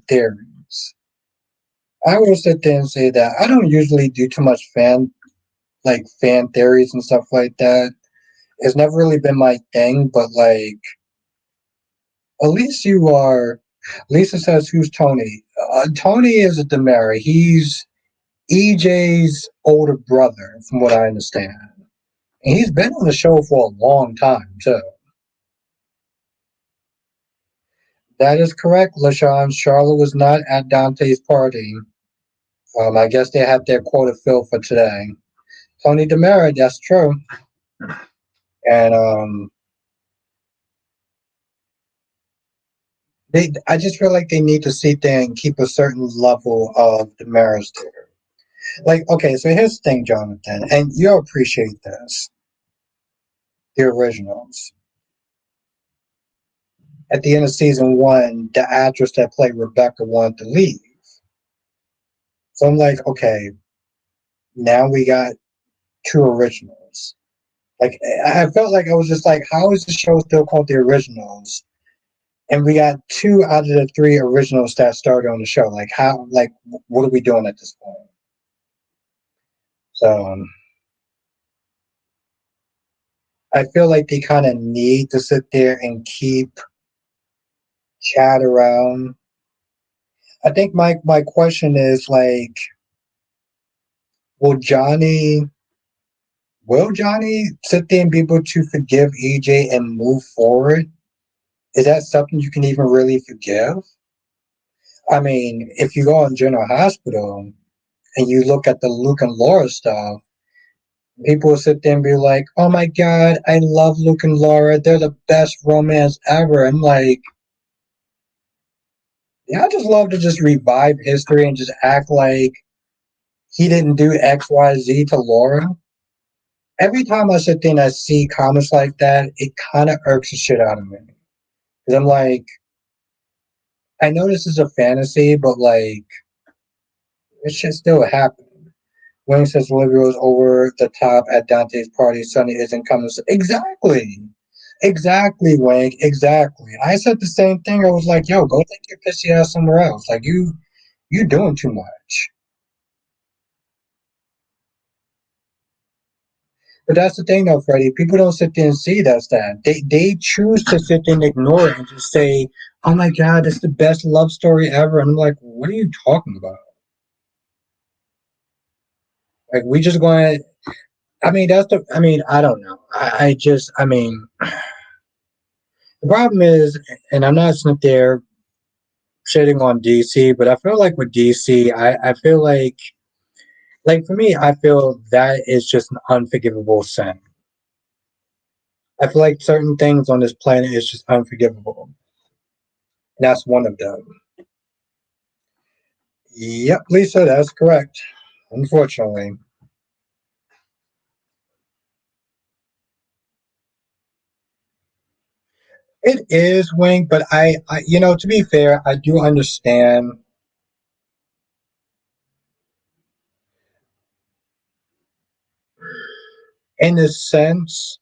theories. I will sit there and say that I don't usually do too much fan theories and stuff like that. It's never really been my thing, but like at least you are. Lisa says, "Who's Tony?" Tony is a Demary. He's EJ's older brother, from what I understand. And he's been on the show for a long time, too. That is correct, LaShawn. Charlotte was not at Dante's party. I guess they had their quota filled for today. Tony Demera, that's true. And I just feel like they need to sit there and keep a certain level of Demera's there. Like, okay, so here's the thing, Jonathan, and you'll appreciate this. The originals. At the end of season one, the actress that played Rebecca wanted to leave. So I'm like, okay, now we got two originals. Like I felt like I was just like, how is the show still called The Originals? And we got two out of the three originals that started on the show. Like how? Like what are we doing at this point? So I feel like they kind of need to sit there and keep chat around. I think my question is like, will Johnny will Johnny sit there and be able to forgive EJ and move forward? Is that something you can even really forgive? I mean, if you go on General Hospital and you look at the Luke and Laura stuff, people will sit there and be like, "Oh my God, I love Luke and Laura. They're the best romance ever." I'm like, yeah, I just love to just revive history and just act like he didn't do X, Y, Z to Laura. Every time I sit there and I see comments like that, it kind of irks the shit out of me. Because I'm like, I know this is a fantasy, but like, it should still happen. Wayne says Olivia was over the top at Dante's party. Sonny isn't coming. Exactly. Exactly, Wayne. Exactly. I said the same thing. I was like, yo, go take your pissy ass somewhere else. Like, you doing too much. But that's the thing, though, Freddie. People don't sit there and see that's that. They choose to sit there and ignore it and just say, "Oh my God, it's the best love story ever." And I'm like, "What are you talking about?" Like, we just going. I mean, that's the. I mean, I don't know. I just. I mean, the problem is, and I'm not sitting there shitting on DC, but I feel like with DC, I feel like for me, I feel that is just an unforgivable sin. I feel like certain things on this planet is just unforgivable. And that's one of them. Yep, Lisa, that's correct. Unfortunately, it is Wink, but to be fair, I do understand in a sense.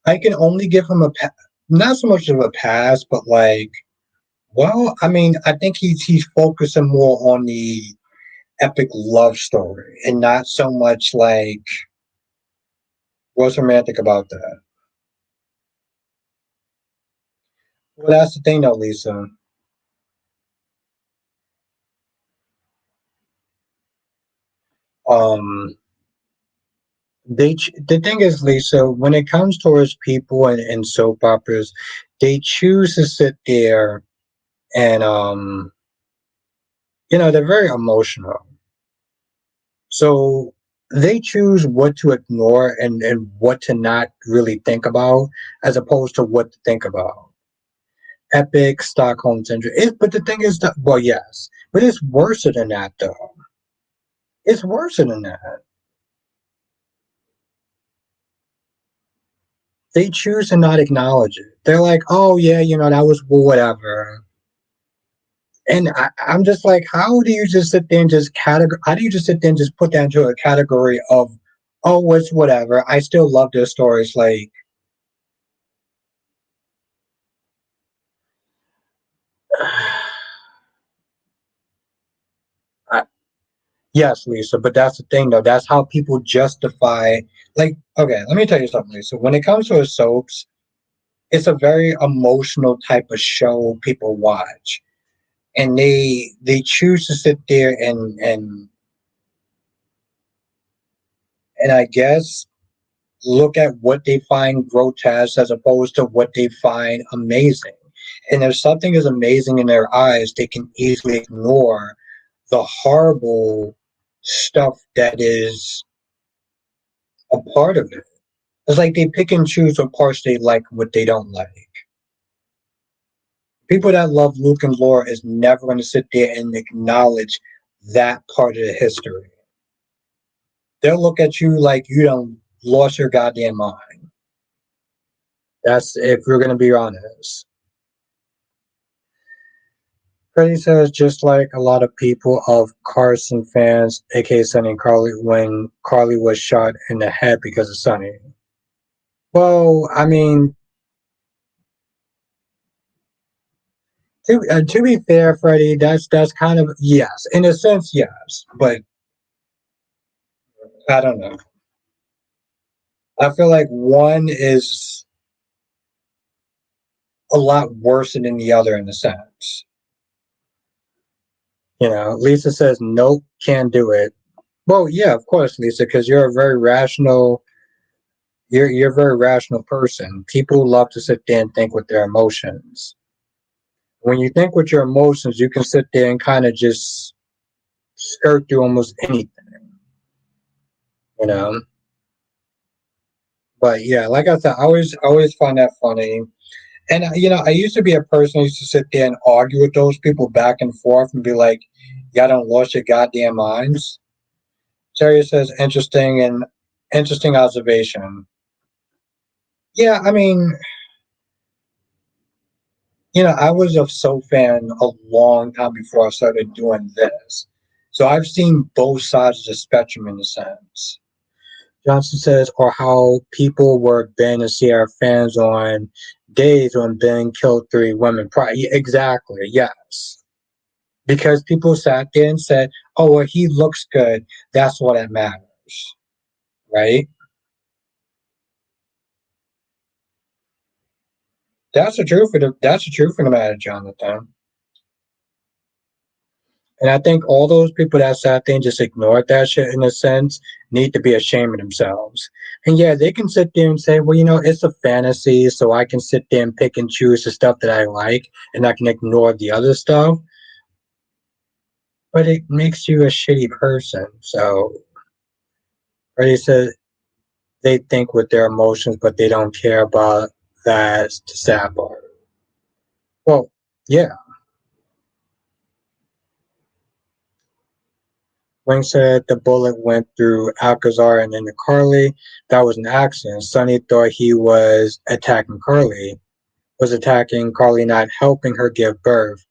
I can only give him not so much of a pass, but like, well, I mean, I think he's focusing more on the epic love story and not so much like what's romantic about that. Well, that's the thing, though, Lisa. Um, the thing is, Lisa, when it comes towards people and soap operas, they choose to sit there and they're very emotional. So they choose what to ignore and what to not really think about, as opposed to what to think about. Epic Stockholm syndrome. But the thing is that, well, yes, but it's worse than that, though. It's worse than that. They choose to not acknowledge it. They're like, oh yeah, that was whatever. And I'm just like, how do you just sit there and just how do you just sit there and just put that into a category of, oh, it's whatever. I still love their stories. Like, I, yes, Lisa, but that's the thing though. That's how people justify. Like, okay, let me tell you something, Lisa. When it comes to soaps, it's a very emotional type of show people watch, and they choose to sit there and I guess look at what they find grotesque as opposed to what they find amazing. And if something is amazing in their eyes, they can easily ignore the horrible stuff that is a part of it. It's like they pick and choose what parts they like, what they don't like. People that love Luke and Laura is never going to sit there and acknowledge that part of the history. They'll look at you like you don't lost your goddamn mind. That's if we're going to be honest. Freddie says just like a lot of people of Carson fans, aka Sonny and Carly, when Carly was shot in the head because of Sonny. Well, I mean, to be fair, Freddie, that's kind of yes, in a sense, yes, but I don't know. I feel like one is a lot worse than the other in a sense. Lisa says nope, can't do it. Well, yeah, of course, Lisa, because you're a very rational person. People love to sit there and think with their emotions. When you think with your emotions, you can sit there and kind of just skirt through almost anything, you know. But yeah, like I said, I always find that funny. And I used to be a person who used to sit there and argue with those people back and forth and be like, "Y'all don't lost your goddamn minds." Terry says, interesting observation. Yeah, I mean, I was a soap fan a long time before I started doing this. So I've seen both sides of the spectrum in a sense. Johnson says, or how people were Ben and Sierra fans on days when Ben killed three women prior. Yeah, exactly, yes. Because people sat there and said, oh, well, he looks good. That's what it matters, right? That's the truth of the matter, Jonathan. And I think all those people that sat there and just ignored that shit in a sense need to be ashamed of themselves. And yeah, they can sit there and say, well, it's a fantasy, so I can sit there and pick and choose the stuff that I like and I can ignore the other stuff. But it makes you a shitty person. So Freddie said they think with their emotions, but they don't care about that the sad part. Well, yeah. Wing said the bullet went through Alcazar and into Carly. That was an accident. Sonny thought he was attacking Carly, not helping her give birth.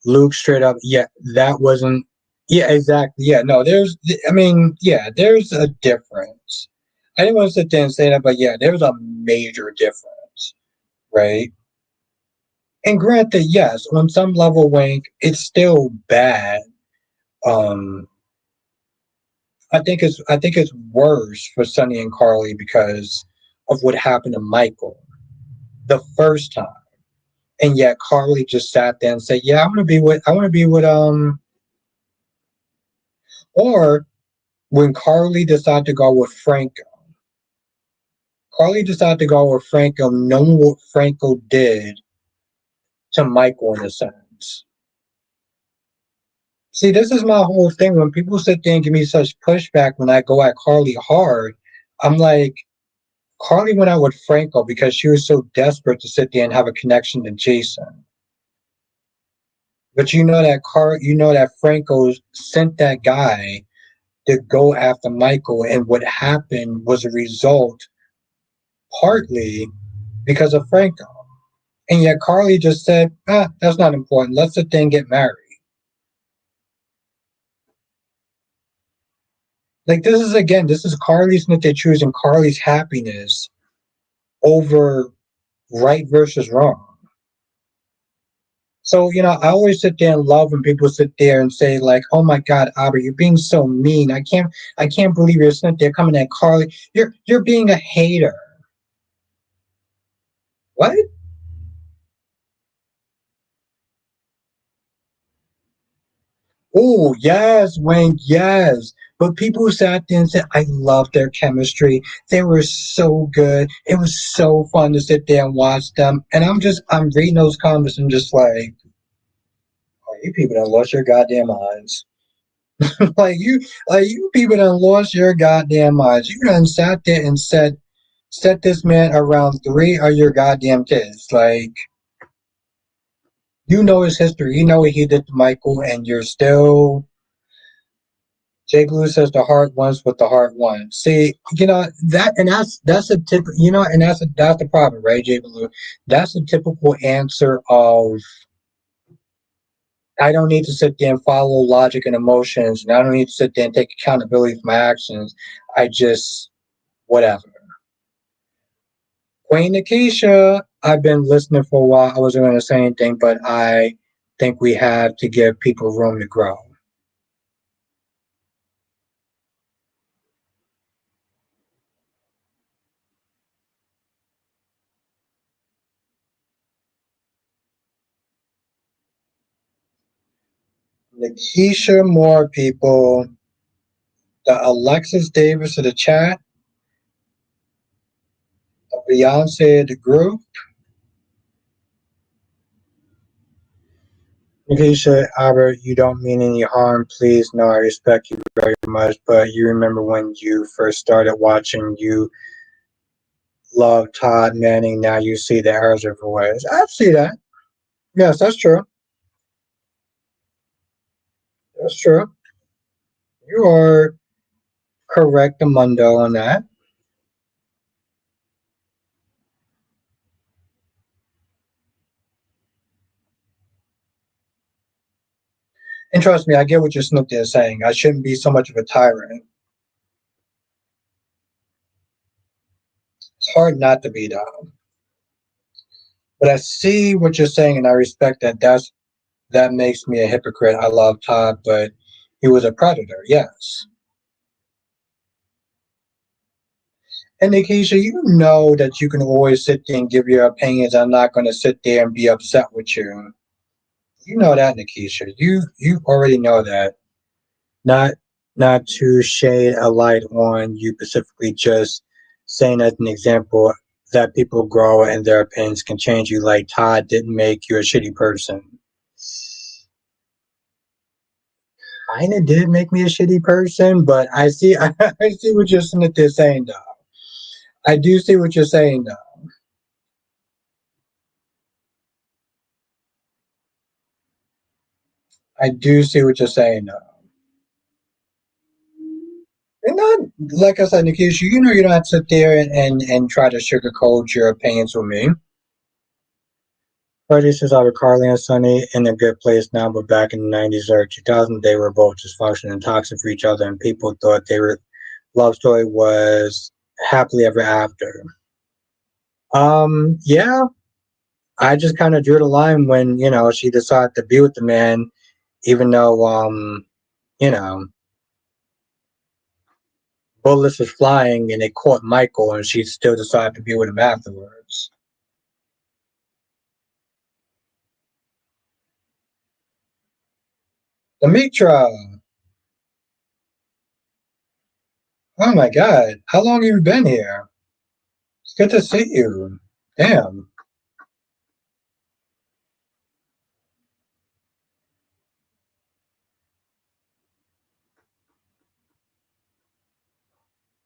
Luke straight up, yeah, that wasn't, yeah, exactly. Yeah, no, I mean, yeah, there's a difference. I didn't want to sit there and say that, but yeah, there's a major difference, right? And granted, yes, on some level, Wink, it's still bad. Um, I think it's worse for Sonny and Carly because of what happened to Michael the first time. And yet Carly just sat there and said, "Yeah, I want to be with." Or when Carly decided to go with Franco, knowing what Franco did to Michael in a sense. See, this is my whole thing. When people sit there and give me such pushback when I go at Carly hard, I'm like, Carly went out with Franco because she was so desperate to sit there and have a connection to Jason. But you know that Franco sent that guy to go after Michael, and what happened was a result partly because of Franco. And yet Carly just said, that's not important. Let's sit there and get married. Like this is Carly's that they're choosing Carly's happiness over right versus wrong. So, I always sit there and love when people sit there and say, like, oh my God, Aubrey, you're being so mean. I can't believe you're sitting there coming at Carly. You're being a hater. What? Oh, yes, Wayne, yes. But people sat there and said, I love their chemistry. They were so good. It was so fun to sit there and watch them. And I'm reading those comments and just like, oh, you people done lost your goddamn minds. like you people done lost your goddamn minds. You done sat there and set this man around three of your goddamn kids. Like, you know his history. You know what he did to Michael, and you're still. Jay Blue says the heart wants what the heart wants. See, that's a tip. And that's the problem, right, Jay Blue? That's a typical answer of I don't need to sit there and follow logic and emotions, and I don't need to sit there and take accountability for my actions. I just whatever. Wayne Acacia, I've been listening for a while. I wasn't going to say anything, but I think we have to give people room to grow. Lakeisha more people, the Alexis Davis of the chat, the Beyonce of the group. Lakeisha, Albert, you don't mean any harm. Please, no, I respect you very much. But you remember when you first started watching, you loved Todd Manning. Now you see the errors of her ways. I see that. Yes, that's true. That's true. You are correct, Amundo, on that. And trust me, I get what your Snoop is saying. I shouldn't be so much of a tyrant. It's hard not to be though. But I see what you're saying, and I respect that. That makes me a hypocrite. I love Todd, but he was a predator. Yes. And Nikisha, you know that you can always sit there and give your opinions. I'm not going to sit there and be upset with you. You know that, Nikisha. You already know that. Not not to shade a light on you specifically, just saying as an example that people grow and their opinions can change you. Like Todd didn't make you a shitty person. Kinda did make me a shitty person, but I see I see what you're saying though. I do see what you're saying though. I do see what you're saying though. And not like I said, Nikisha, you know you don't have to sit there and try to sugarcoat your opinions with me. Friday says I with Carly and Sunny in a good place now, but back in the 90s or 2000s, they were both dysfunctional and toxic for each other, and people thought their love story was happily ever after. Yeah, I just kind of drew the line when, she decided to be with the man, even though, you know, bullets was flying and it caught Michael, and she still decided to be with him afterwards. Demetra, oh my God, how long have you been here? It's good to see you. Damn.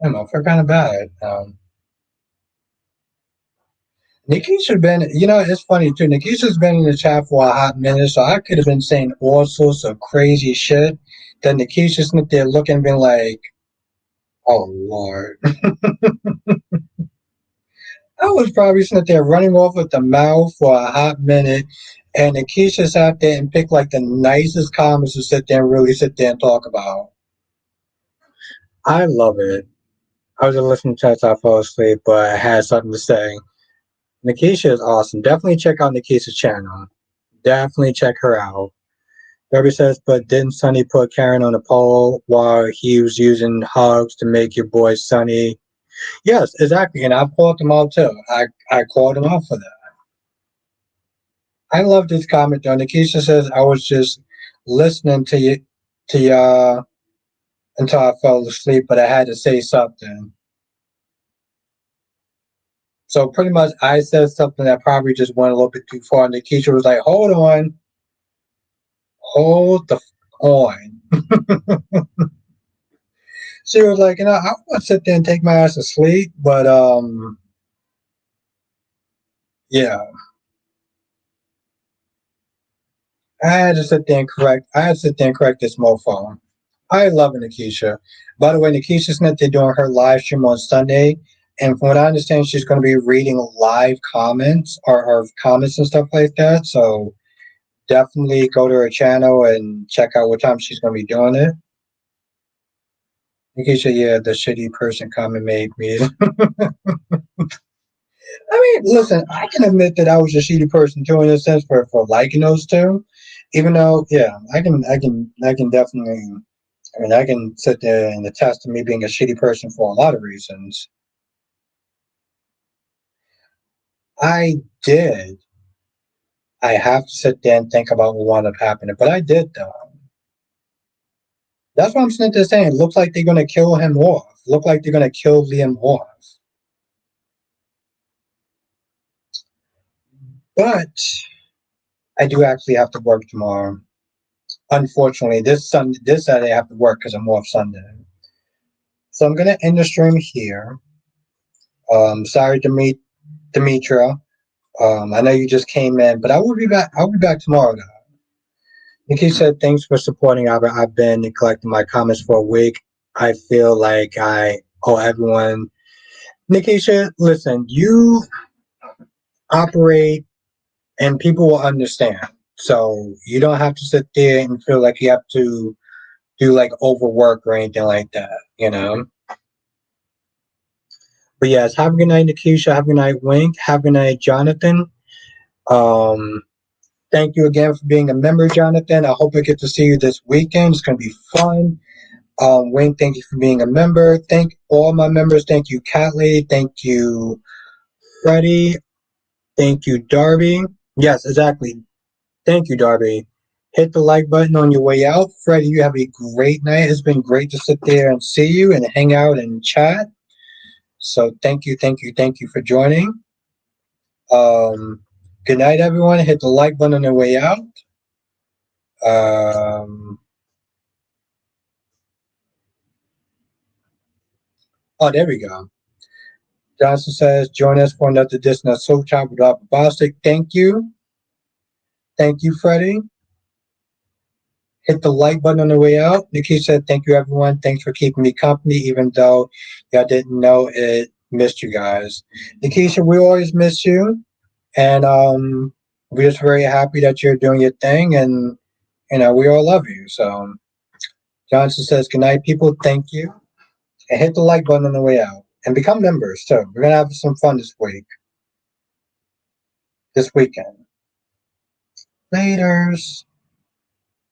I forgot about it. Nikisha's been, it's funny too. Nikisha's been in the chat for a hot minute, so I could have been saying all sorts of crazy shit. Then Nikisha's sitting there looking and being like, oh Lord. I was probably sitting there running off with the mouth for a hot minute, and Nikisha sat there and picked like the nicest comments to sit there and really sit there and talk about. I love it. I was just listening to it till I fell asleep, but I had something to say. Nikisha is awesome. Definitely check out Nikisha's channel. Definitely check her out. Darby says, but didn't Sonny put Karen on a pole while he was using hugs to make your boy Sonny? Yes, exactly. And I called him out too. I called him out for that. I love this comment though. Nikisha says, I was just listening to you until I fell asleep, but I had to say something. So pretty much I said something that probably just went a little bit too far. And Nikisha was like, hold the on. She was like, I want to sit there and take my ass to sleep, but yeah, I had to sit there and correct this mofo. I love Nikisha. By the way, Nikisha's not there doing her live stream on Sunday, and from what I understand, she's going to be reading live comments or comments and stuff like that. So definitely go to her channel and check out what time she's going to be doing it. Nikisha, yeah, the shitty person comment made me. I mean, listen, I can admit that I was a shitty person too, in a sense, for liking those two. Even though, yeah, I can definitely. I mean, I can sit there and attest to me being a shitty person for a lot of reasons. I did. I have to sit there and think about what wound up happening, but I did though. That's what I'm sitting there saying. It looks like they're gonna kill him off. Look like they're gonna kill Liam off. But I do actually have to work tomorrow. Unfortunately, this Saturday I have to work because I'm off Sunday. So I'm gonna end the stream here. Sorry to meet Demetra. I know you just came in, but I will be back. I'll be back tomorrow. Though. Nikki said, "Thanks for supporting. I've been neglecting my comments for a week. I feel like I owe everyone." Nikisha, listen, you operate and people will understand. So you don't have to sit there and feel like you have to do like overwork or anything like that, you know? But yes, have a good night, Nikisha. Have a good night, Wink. Have a good night, Jonathan. Um, Thank you again for being a member, Jonathan. I hope I get to see you this weekend. It's going to be fun. Wayne, thank you for being a member. Thank all my members. Thank you, Cat Lady. Thank you, Freddie. Thank you, Darby. Yes, exactly. Thank you, Darby. Hit the like button on your way out. Freddie, you have a great night. It's been great to sit there and see you and hang out and chat. So thank you for joining. Um, Good night, everyone. Hit the like button on your way out. Um, oh, there we go. Johnson says, join us for another edition of Soul Chop with Dr. Bostic. Thank you. Thank you, Freddie. Hit the like button on the way out. Nikki said, thank you, everyone. Thanks for keeping me company, even though y'all didn't know it. Missed you guys. Nikisha, we always miss you. And we're just very happy that you're doing your thing. And, we all love you. So Johnson says, good night, people. Thank you. And hit the like button on the way out. And become members, too. We're going to have some fun this weekend. Laters.